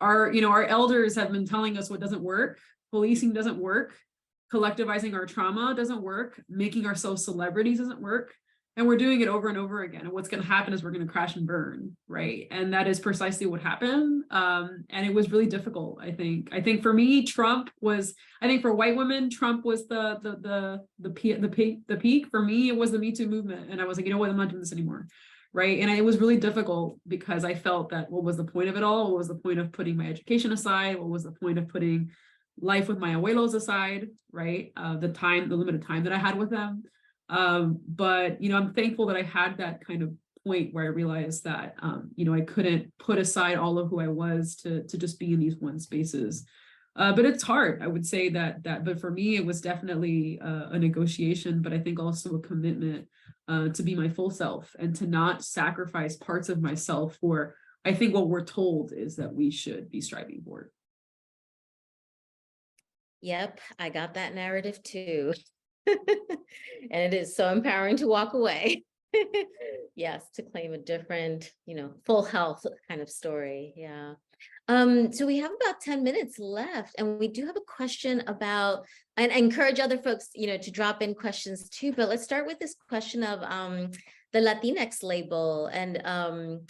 our elders have been telling us what doesn't work. Policing doesn't work. Collectivizing our trauma doesn't work. Making ourselves celebrities doesn't work. And we're doing it over and over again. And what's going to happen is we're going to crash and burn, right? And that is precisely what happened. And it was really difficult, I think. I think for me, I think for white women, Trump was the peak. For me, it was the Me Too movement. And I was like, you know what, I'm not doing this anymore, right? And it was really difficult because I felt that what was the point of it all? What was the point of putting my education aside? What was the point of putting life with my abuelos aside, right? The limited time that I had with them. But I'm thankful that I had that kind of point where I realized that I couldn't put aside all of who I was to just be in these one spaces. But it's hard. I would say but for me, it was definitely a negotiation, but I think also a commitment to be my full self and to not sacrifice parts of myself for, I think what we're told is that we should be striving for. Yep, I got that narrative too. And it is so empowering to walk away. Yes, to claim a different, full health kind of story. Yeah. So we have about 10 minutes left, and we do have a question about, and I encourage other folks, to drop in questions too, but let's start with this question of the Latinx label. And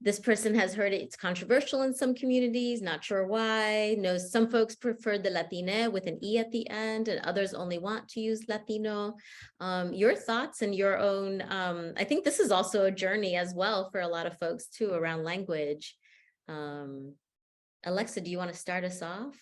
this person has heard it's controversial in some communities, not sure why. Knows some folks prefer the Latine with an E at the end, and others only want to use Latino. Your thoughts and your own, I think this is also a journey as well for a lot of folks too around language. Alexa, do you want to start us off?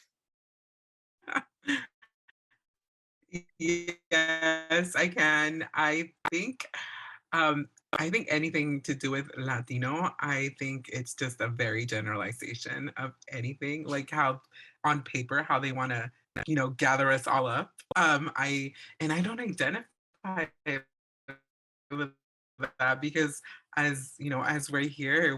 Yes, I can. I think anything to do with Latino, I think it's just a very generalization of anything, like how on paper, how they want to, gather us all up. I don't identify with that because as we're here,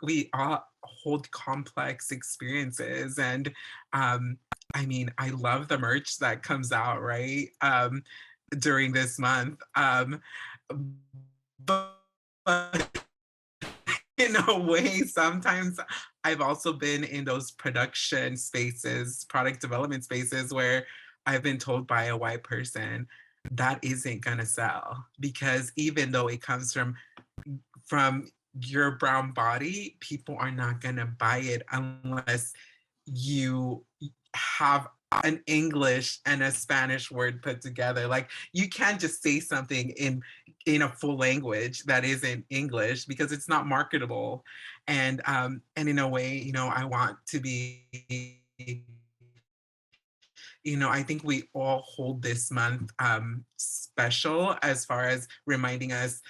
we all hold complex experiences. And I love the merch that comes out, right? During this month. But in a way, sometimes I've also been in those production spaces, product development spaces, where I've been told by a white person that isn't gonna sell, because even though it comes from your brown body, people are not gonna buy it unless you have an English and a Spanish word put together. Like, you can't just say something in a full language that isn't English, because it's not marketable. And in a way, I want to be, I think we all hold this month special, as far as reminding us,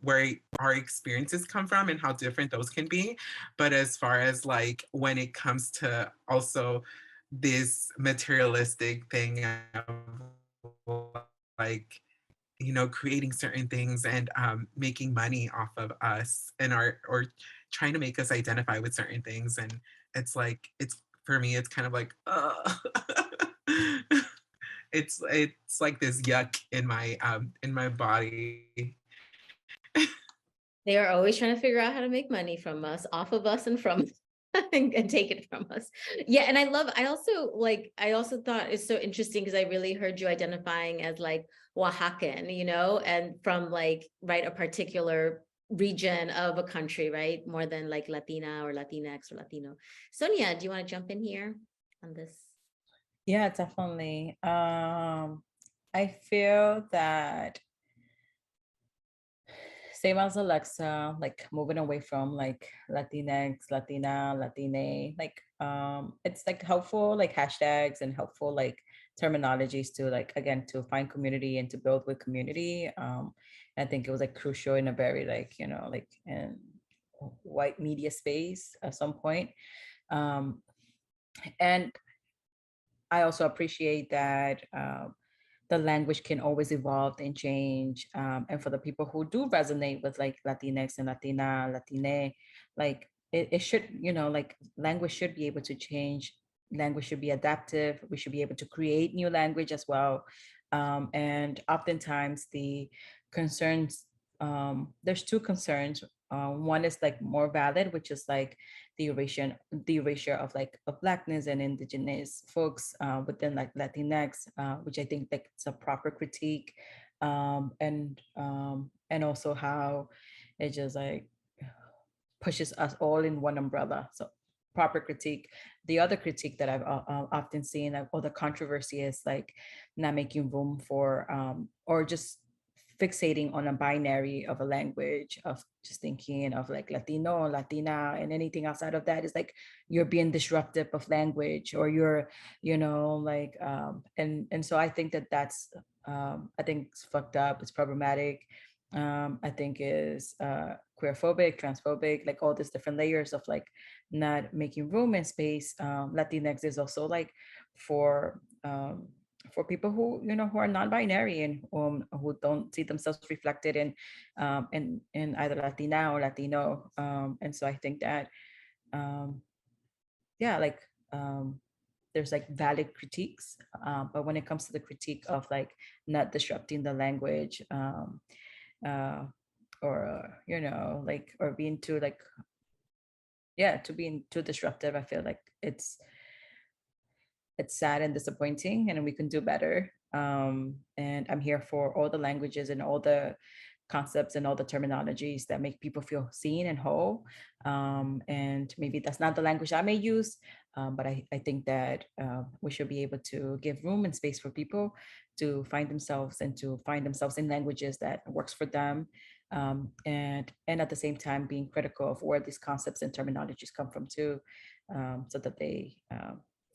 where our experiences come from and how different those can be. But as far as like when it comes to also this materialistic thing of like, creating certain things and making money off of us and or trying to make us identify with certain things. And it's like, for me, it's kind of like, it's like this yuck in my body. They are always trying to figure out how to make money from us, off of us, and from and take it from us. Yeah. And I also thought it's so interesting because I really heard you identifying as like Oaxacan, and from like, right, a particular region of a country, right? More than like Latina or Latinx or Latino. Sonia, do you want to jump in here on this? Yeah, definitely. I feel that same as Alexa, like moving away from like Latinx, Latina, Latine, like it's like helpful like hashtags and helpful like terminologies to like again to find community and to build with community. I think it was like crucial in a very like, you know, like in white media space at some point. Um, and I also appreciate that the language can always evolve and change. And for the people who do resonate with like Latinx and Latina, Latine, like it should, you know, like language should be able to change. Language should be adaptive. We should be able to create new language as well. And oftentimes the concerns, there's two concerns. One is like more valid, which is like the erasure of like of blackness and indigenous folks within like Latinx, which I think like it's a proper critique, and also how it just like pushes us all in one umbrella. So proper critique. The other critique that I've often seen, or the controversy, is like not making room for or just fixating on a binary of a language, of just thinking of like Latino, Latina, and anything outside of that is like you're being disruptive of language, or you're, you know, like and so I think that that's I think it's fucked up, it's problematic. I think is queerphobic, transphobic, like all these different layers of like not making room and space. Latinx is also like for people who, you know, who are non-binary and who don't see themselves reflected in either Latina or Latino. And so I think that yeah, like there's like valid critiques, but when it comes to the critique of like not disrupting the language, uh, or you know, like, or being too like, yeah, to being too disruptive, I feel like it's sad and disappointing, and we can do better. And I'm here for all the languages and all the concepts and all the terminologies that make people feel seen and whole. And maybe that's not the language I may use, but I think that we should be able to give room and space for people to find themselves and to find themselves in languages that works for them. And at the same time being critical of where these concepts and terminologies come from too, so that they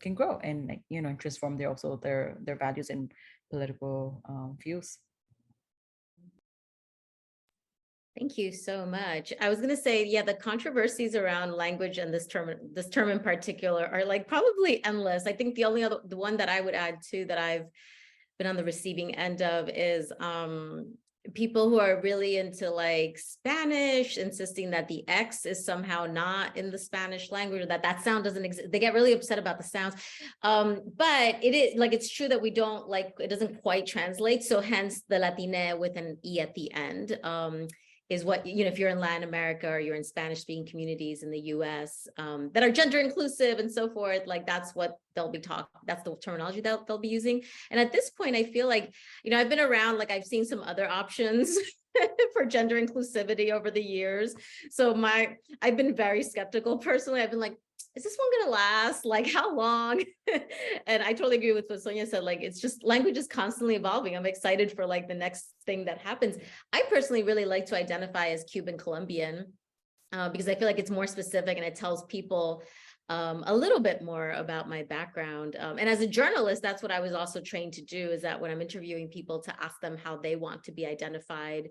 can grow and like, you know, transform their also their values and political views. Thank you so much. I was going to say, yeah, the controversies around language and this term in particular are like probably endless. I think the one that I would add to that I've been on the receiving end of is people who are really into like Spanish, insisting that the X is somehow not in the Spanish language, or that sound doesn't exist. They get really upset about the sounds. But it is like, it's true that we don't like, it doesn't quite translate. So hence the Latine with an E at the end. Is what, you know, if you're in Latin America or you're in Spanish speaking communities in the US that are gender inclusive and so forth, like that's what they'll be that's the terminology that they'll be using. And at this point, I feel like, you know, I've been around, like I've seen some other options for gender inclusivity over the years. So I've been very skeptical personally. I've been like, is this one gonna last? Like how long? And I totally agree with what Sonia said. Like, it's just language is constantly evolving. I'm excited for like the next thing that happens. I personally really like to identify as Cuban Colombian because I feel like it's more specific and it tells people a little bit more about my background. And as a journalist, that's what I was also trained to do, is that when I'm interviewing people, to ask them how they want to be identified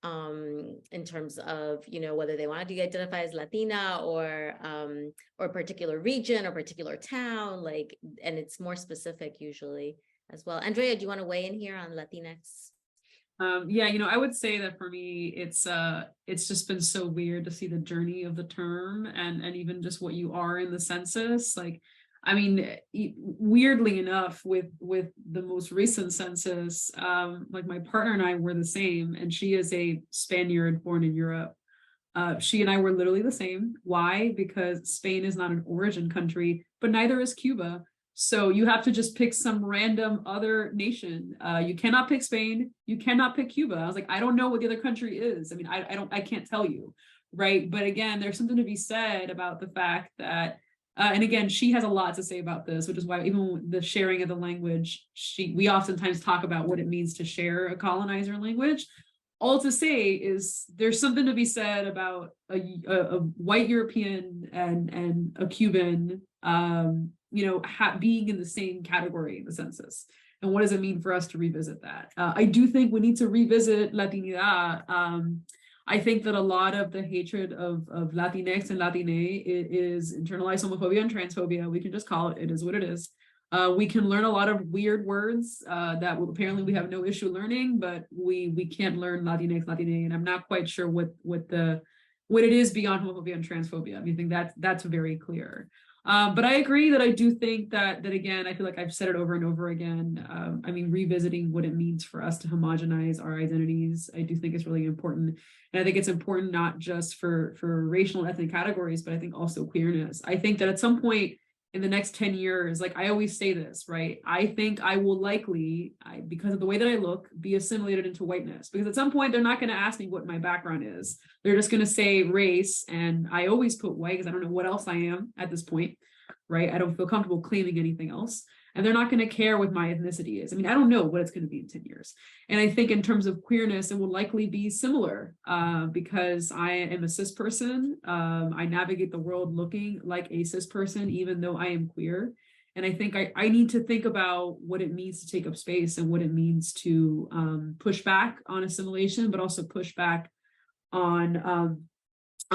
in terms of, you know, whether they want to identify as Latina or a particular region or particular town, like, and it's more specific usually as well. Andrea, do you want to weigh in here on Latinx? Yeah, you know, I would say that for me, it's just been so weird to see the journey of the term and even just what you are in the census. Like, I mean, weirdly enough, with the most recent census, like my partner and I were the same, and she is a Spaniard born in Europe. She and I were literally the same. Why? Because Spain is not an origin country, but neither is Cuba. So you have to just pick some random other nation. You cannot pick Spain. You cannot pick Cuba. I was like, I don't know what the other country is. I mean, I can't tell you, right? But again, there's something to be said about the fact that And again, she has a lot to say about this, which is why even the sharing of the language, we oftentimes talk about what it means to share a colonizer language. All to say is there's something to be said about a white European and a Cuban, being in the same category in the census. And what does it mean for us to revisit that? I do think we need to revisit Latinidad. I think that a lot of the hatred of Latinx and Latine is internalized homophobia and transphobia. We can just call it is what it is. We can learn a lot of weird words that apparently we have no issue learning, but we can't learn Latinx, Latine, and I'm not quite sure what it is beyond homophobia and transphobia. I mean, I think that's very clear. But I agree that I do think that again, I feel like I've said it over and over again. I mean, revisiting what it means for us to homogenize our identities, I do think is really important. And I think it's important not just for racial and ethnic categories, but I think also queerness. I think that at some point in the next 10 years, like I always say this, right? I think I will likely, because of the way that I look, be assimilated into whiteness. Because at some point, they're not going to ask me what my background is. They're just going to say race. And I always put white because I don't know what else I am at this point, right? I don't feel comfortable claiming anything else. And they're not going to care what my ethnicity is. I mean, I don't know what it's going to be in 10 years. And I think in terms of queerness, it will likely be similar because I am a cis person. I navigate the world looking like a cis person, even though I am queer. And I think I need to think about what it means to take up space and what it means to push back on assimilation, but also push back on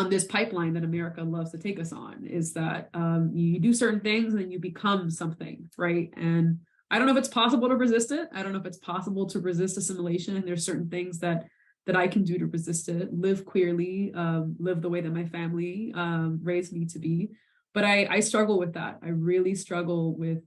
this pipeline that America loves to take us on, is that you do certain things and then you become something, right? And I don't know if it's possible to resist it. I don't know if it's possible to resist assimilation. And there's certain things that I can do to resist it, live queerly, live the way that my family raised me to be. But I struggle with that. I really struggle with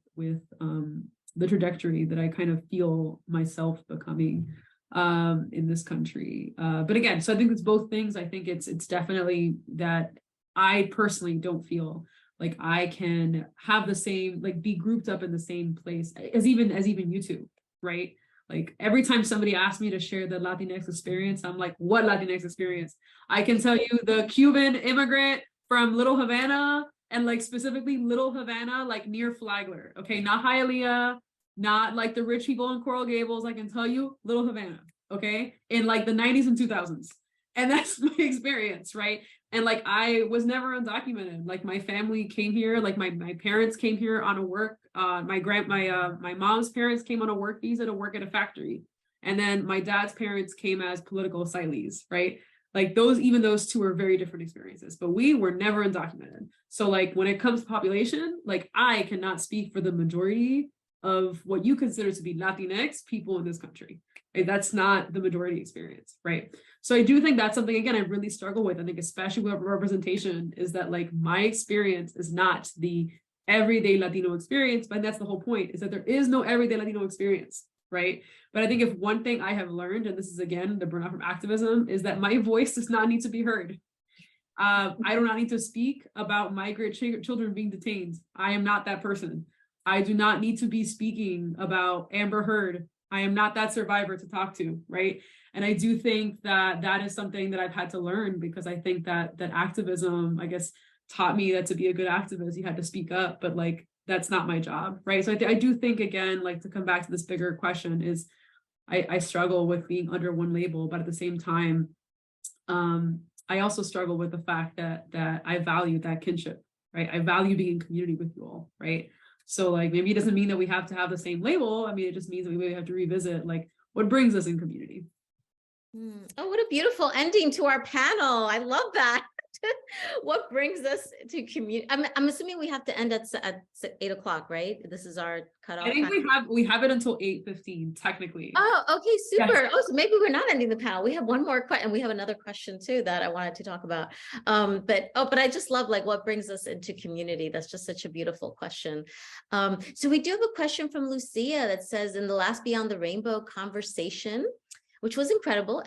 the trajectory that I kind of feel myself becoming in this country. But again, so I think it's both things. I think it's definitely that I personally don't feel like I can have the same, like be grouped up in the same place as even you two, right? Like every time somebody asks me to share the Latinx experience, I'm like, what Latinx experience? I can tell you the Cuban immigrant from Little Havana, and like specifically Little Havana, like near Flagler, okay? Not Hialeah, not like the rich people in Coral Gables. I can tell you Little Havana, okay? In like the 90s and 2000s. And that's my experience, right? And like, I was never undocumented. Like my family came here, like my parents came here on a work, my mom's parents came on a work visa to work at a factory. And then my dad's parents came as political asylees, right? Like even those two are very different experiences, but we were never undocumented. So like when it comes to population, like I cannot speak for the majority of what you consider to be Latinx people in this country. Right? That's not the majority experience, right? So I do think that's something, again, I really struggle with. I think especially with representation is that like my experience is not the everyday Latino experience, but that's the whole point, is that there is no everyday Latino experience, right? But I think if one thing I have learned, and this is again, the burnout from activism, is that my voice does not need to be heard. I do not need to speak about migrant children being detained. I am not that person. I do not need to be speaking about Amber Heard. I am not that survivor to talk to, right? And I do think that is something that I've had to learn, because I think that activism, I guess, taught me that to be a good activist, you had to speak up, but like, that's not my job, right? So I do think, again, like to come back to this bigger question is, I struggle with being under one label, but at the same time, I also struggle with the fact that I value that kinship, right? I value being in community with you all, right? So like, maybe it doesn't mean that we have to have the same label. I mean, it just means that we maybe have to revisit like what brings us in community. Oh, what a beautiful ending to our panel. I love that. What brings us to community? I'm assuming we have to end at 8 o'clock, right? This is our cutoff. I think we have it until 8:15 technically. Oh, okay, super. Yes. Oh, so maybe we're not ending the panel. We have one more question, and we have another question too that I wanted to talk about. But I just love like what brings us into community. That's just such a beautiful question. So we do have a question from Lucia that says, in the last Beyond the Rainbow conversation, which was incredible, !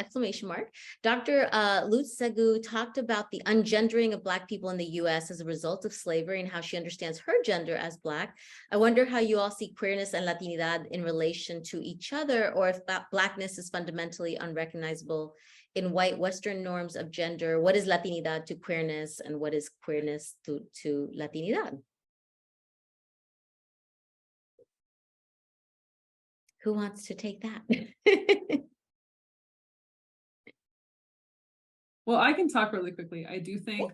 Dr. Lutz Segu talked about the ungendering of Black people in the US as a result of slavery and how she understands her gender as Black. I wonder how you all see queerness and Latinidad in relation to each other, or if Blackness is fundamentally unrecognizable in white Western norms of gender. What is Latinidad to queerness, and what is queerness to Latinidad? Who wants to take that? Well, I can talk really quickly. I do think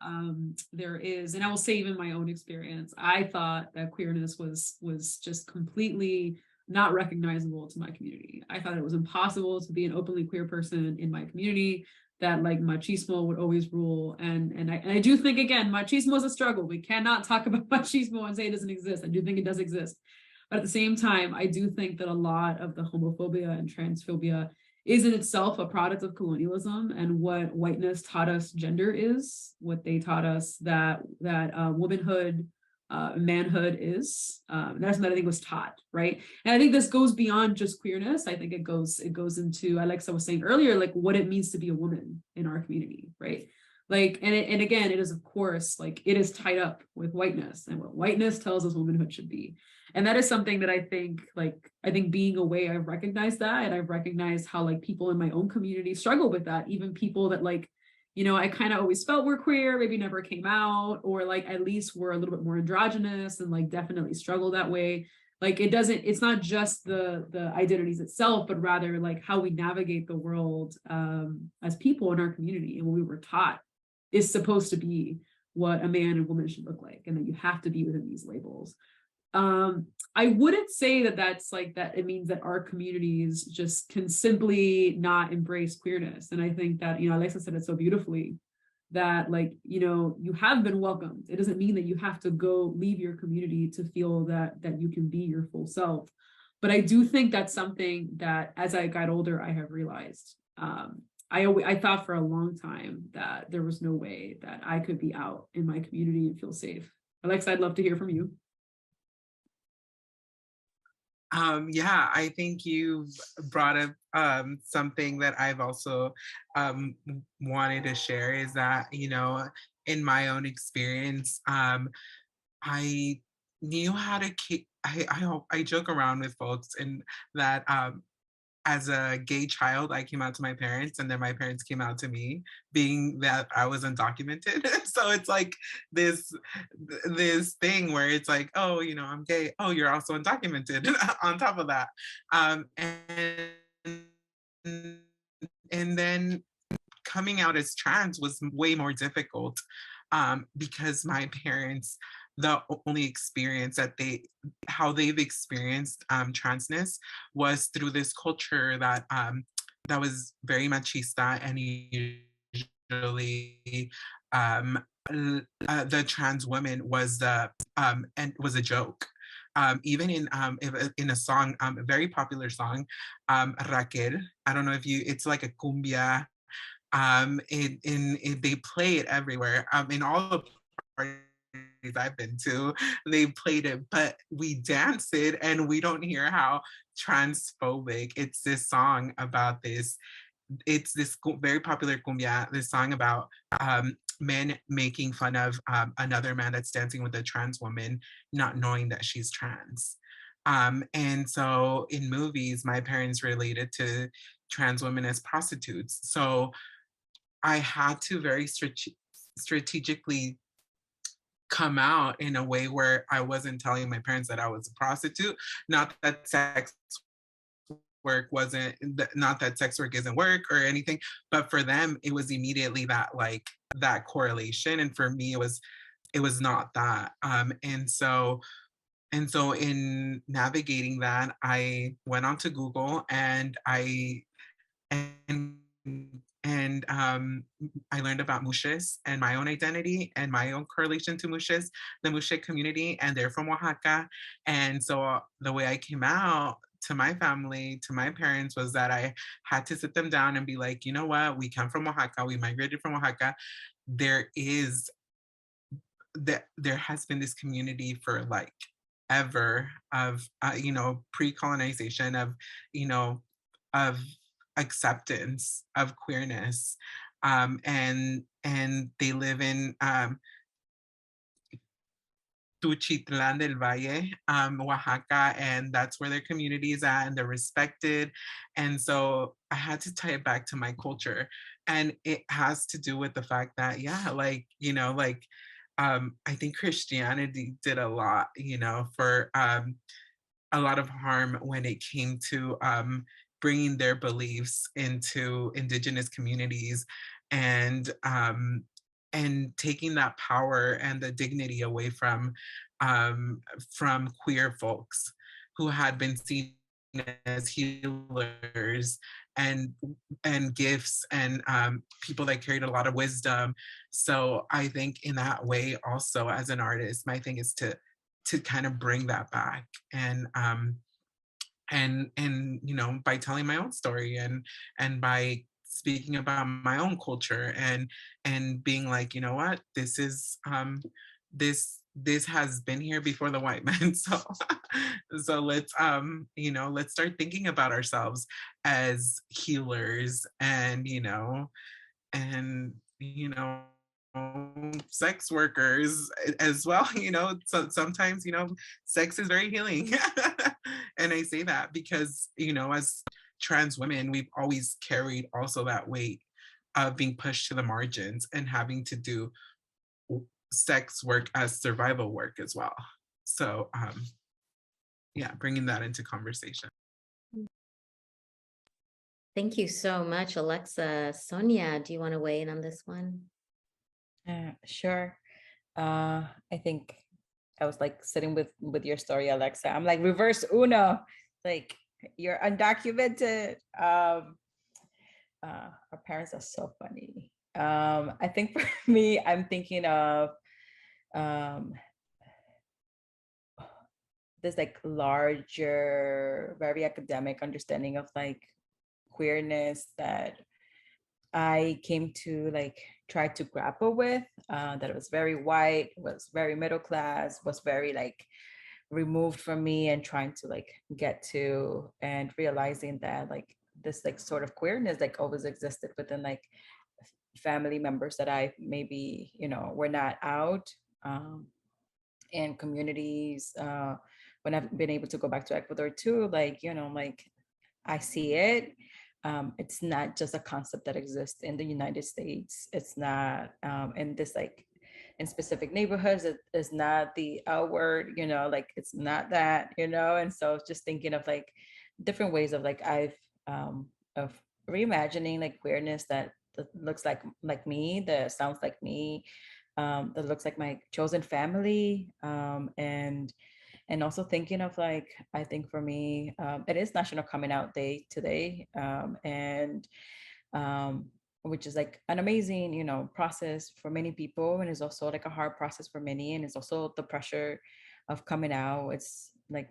that there is, and I will say even my own experience, I thought that queerness was just completely not recognizable to my community. I thought it was impossible to be an openly queer person in my community, that like machismo would always rule. And I do think, again, machismo is a struggle. We cannot talk about machismo and say it doesn't exist. I do think it does exist. But at the same time, I do think that a lot of the homophobia and transphobia is in itself a product of colonialism and what whiteness taught us gender is, what they taught us that womanhood, manhood is. That's what I think was taught, right? And I think this goes beyond just queerness. I think it goes into, Alexa was saying earlier, like what it means to be a woman in our community, right? Like, and again, it is of course, like it is tied up with whiteness and what whiteness tells us womanhood should be. And that is something that I think being away, I've recognized that, and I've recognized how like people in my own community struggle with that. Even people that like, I kind of always felt were queer, maybe never came out, or like at least were a little bit more androgynous and like definitely struggle that way. Like it's not just the identities itself, but rather like how we navigate the world as people in our community, and what we were taught is supposed to be what a man and woman should look like, and that you have to be within these labels. I wouldn't say that that's like that it means that our communities just can simply not embrace queerness. And I think that, Alexa said it so beautifully, that like, you have been welcomed. It doesn't mean that you have to go leave your community to feel that you can be your full self. But I do think that's something that as I got older, I have realized. I thought for a long time that there was no way that I could be out in my community and feel safe. Alexa, I'd love to hear from you. Yeah, I think you've brought up something that I've also wanted to share, is that, in my own experience, I knew how to keep, I joke around with folks, and that as a gay child, I came out to my parents, and then my parents came out to me, being that I was undocumented. So it's like this thing where it's like, oh, I'm gay. Oh, you're also undocumented on top of that. And then coming out as trans was way more difficult, because my parents, the only experience that they've experienced transness was through this culture that was very machista, and usually the trans woman was and was a joke. Even in a song, a very popular song, Raquel. I don't know if it's like a cumbia. They play it everywhere. In all the parties I've been to, they played it, but we dance it, and we don't hear how transphobic. It's this song about this. It's this very popular cumbia, this song about men making fun of another man that's dancing with a trans woman, not knowing that she's trans. And so in movies, my parents related to trans women as prostitutes. So I had to very strategically come out in a way where I wasn't telling my parents that I was a prostitute. Not that sex work isn't work or anything, but for them it was immediately that correlation, and for me it was not that. And so in navigating that, I went onto Google, and I learned about Mushes and my own identity and my own correlation to Mushes, the Mushe community, and they're from Oaxaca. And so the way I came out to my family, to my parents, was that I had to sit them down and be like, you know what, we come from Oaxaca, we migrated from Oaxaca. There has been this community for like ever of pre-colonization, of acceptance of queerness, and they live in Tuchitlan del Valle, Oaxaca, and that's where their community is at, and they're respected. And so I had to tie it back to my culture, and it has to do with the fact that I think Christianity did a lot, for a lot of harm when it came to bringing their beliefs into Indigenous communities, and taking that power and the dignity away from queer folks who had been seen as healers and gifts, and people that carried a lot of wisdom. So I think in that way also, as an artist, my thing is to kind of bring that back, and you know, by telling my own story, and by speaking about my own culture, and being like, you know what, this is this has been here before the white man. So so let's you know, let's start thinking about ourselves as healers, and you know, sex workers as well. You know, so sometimes, you know, sex is very healing. And I say that because, you know, as trans women, we've always carried also that weight of being pushed to the margins and having to do sex work as survival work as well. So yeah, bringing that into conversation. Thank you so much, Alexa. Sonia, do you want to weigh in on this one? Sure. I think I was like sitting with your story, Alexa. I'm like reverse Uno, like you're undocumented. Our parents are so funny. I think for me, I'm thinking of this like larger, very academic understanding of like queerness that I came to like try to grapple with, that it was very white, was very middle class, was very like removed from me, and trying to like get to, and realizing that like this like sort of queerness like always existed within like family members that I maybe, you know, were not out, and communities. When I've been able to go back to Ecuador too, like, you know, like I see it. It's not just a concept that exists in the United States. It's not in this like in specific neighborhoods. It's not the outward, you know, like it's not that, you know. And so just thinking of like different ways of like of reimagining like queerness that looks like me, that sounds like me, that looks like my chosen family, and also thinking of like, I think for me, it is National Coming Out Day today, and which is like an amazing, you know, process for many people, and it's also like a hard process for many, and it's also the pressure of coming out. It's like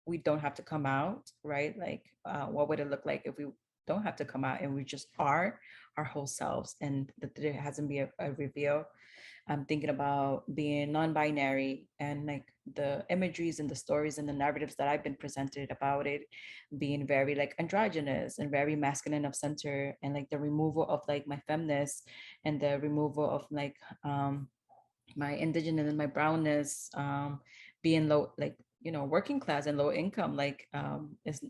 we don't have to come out, right? Like, what would it look like if we don't have to come out and we just are our whole selves, and that there hasn't been a reveal. I'm thinking about being non-binary, and like the imageries and the stories and the narratives that I've been presented about it being very like androgynous and very masculine of center, and like the removal of like my feminist, and the removal of like my indigenous and my brownness, being low, like, you know, working class and low income, like is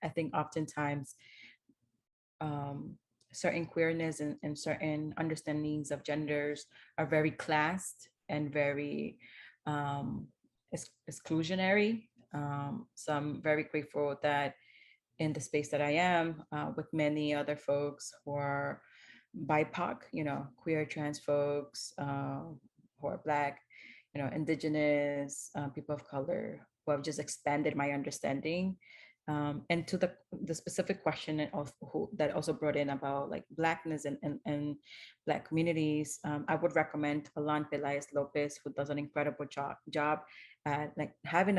I think oftentimes certain queerness and certain understandings of genders are very classed and very exclusionary. So I'm very grateful that in the space that I am, with many other folks who are BIPOC, you know, queer, trans folks, who are Black, you know, indigenous, people of color, who have just expanded my understanding. And to the specific question that also brought in about like Blackness and Black communities, I would recommend Alan Pelaez Lopez, who does an incredible job at like having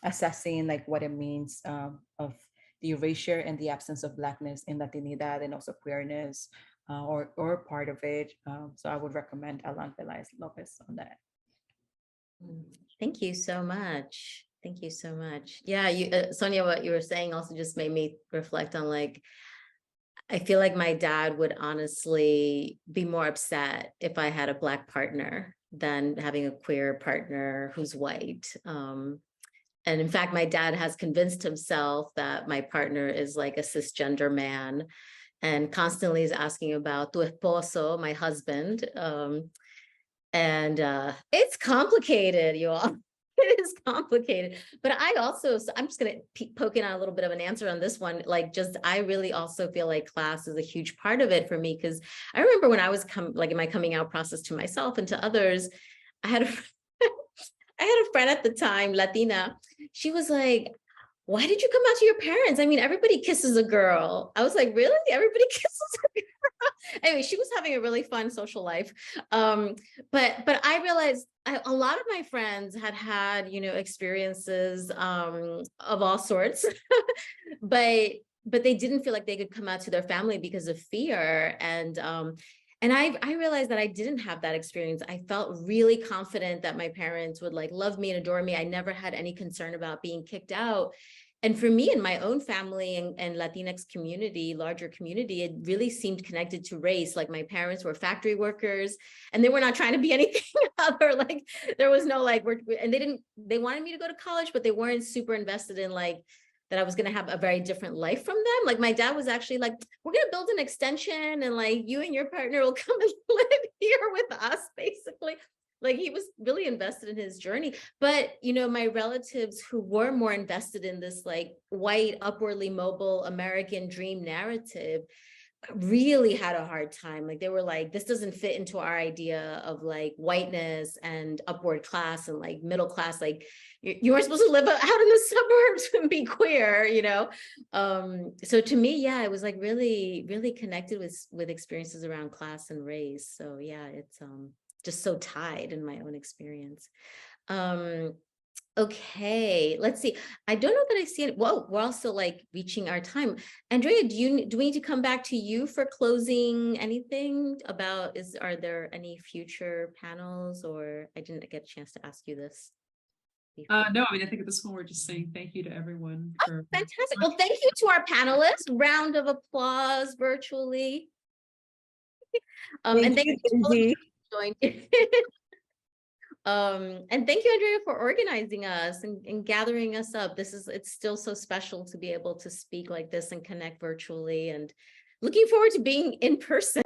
assessing like what it means, of the erasure and the absence of Blackness in Latinidad, and also queerness, or part of it. So I would recommend Alan Pelaez Lopez on that. Thank you so much. Thank you so much. Yeah, you, Sonia, what you were saying also just made me reflect on like, I feel like my dad would honestly be more upset if I had a Black partner than having a queer partner who's white. And in fact, my dad has convinced himself that my partner is like a cisgender man, and constantly is asking about tu esposo, my husband. And it's complicated, you all. It is complicated. But I also, so I'm just going to poke in on a little bit of an answer on this one. Like, just, I really also feel like class is a huge part of it for me, because I remember when I was like in my coming out process to myself and to others, I had a I had a friend at the time, Latina. She was like, why did you come out to your parents? I mean, everybody kisses a girl. I was like, really? Everybody kisses a girl? Anyway, she was having a really fun social life. But I realized a lot of my friends had, experiences of all sorts, but they didn't feel like they could come out to their family because of fear. And I realized that I didn't have that experience. I felt really confident that my parents would like love me and adore me. I never had any concern about being kicked out. And for me in my own family and Latinx community, larger community, it really seemed connected to race. Like my parents were factory workers and they were not trying to be anything other. Like there was no like, they wanted me to go to college, but they weren't super invested in like, that I was going to have a very different life from them. Like my dad was actually like, we're going to build an extension and like you and your partner will come and live here with us, basically. Like he was really invested in his journey. But, my relatives who were more invested in this like white, upwardly mobile American dream narrative really had a hard time. Like they were like, this doesn't fit into our idea of like whiteness and upward class and like middle class. Like you weren't supposed to live out in the suburbs and be queer, So to me, yeah, it was like really, really connected with experiences around class and race. So yeah, it's just so tied in my own experience. Okay, let's see. I don't know that I see it. Whoa, we're also like reaching our time. Andrea, do we need to come back to you for closing anything about, are there any future panels, or I didn't get a chance to ask you this before. No, I mean, I think at this point, we're just saying thank you to everyone for. Fantastic. Well, thank you to our panelists. Round of applause virtually. And thank you to all of you who joined. And thank you, Andrea, for organizing us and gathering us up. It's still so special to be able to speak like this and connect virtually, and looking forward to being in person.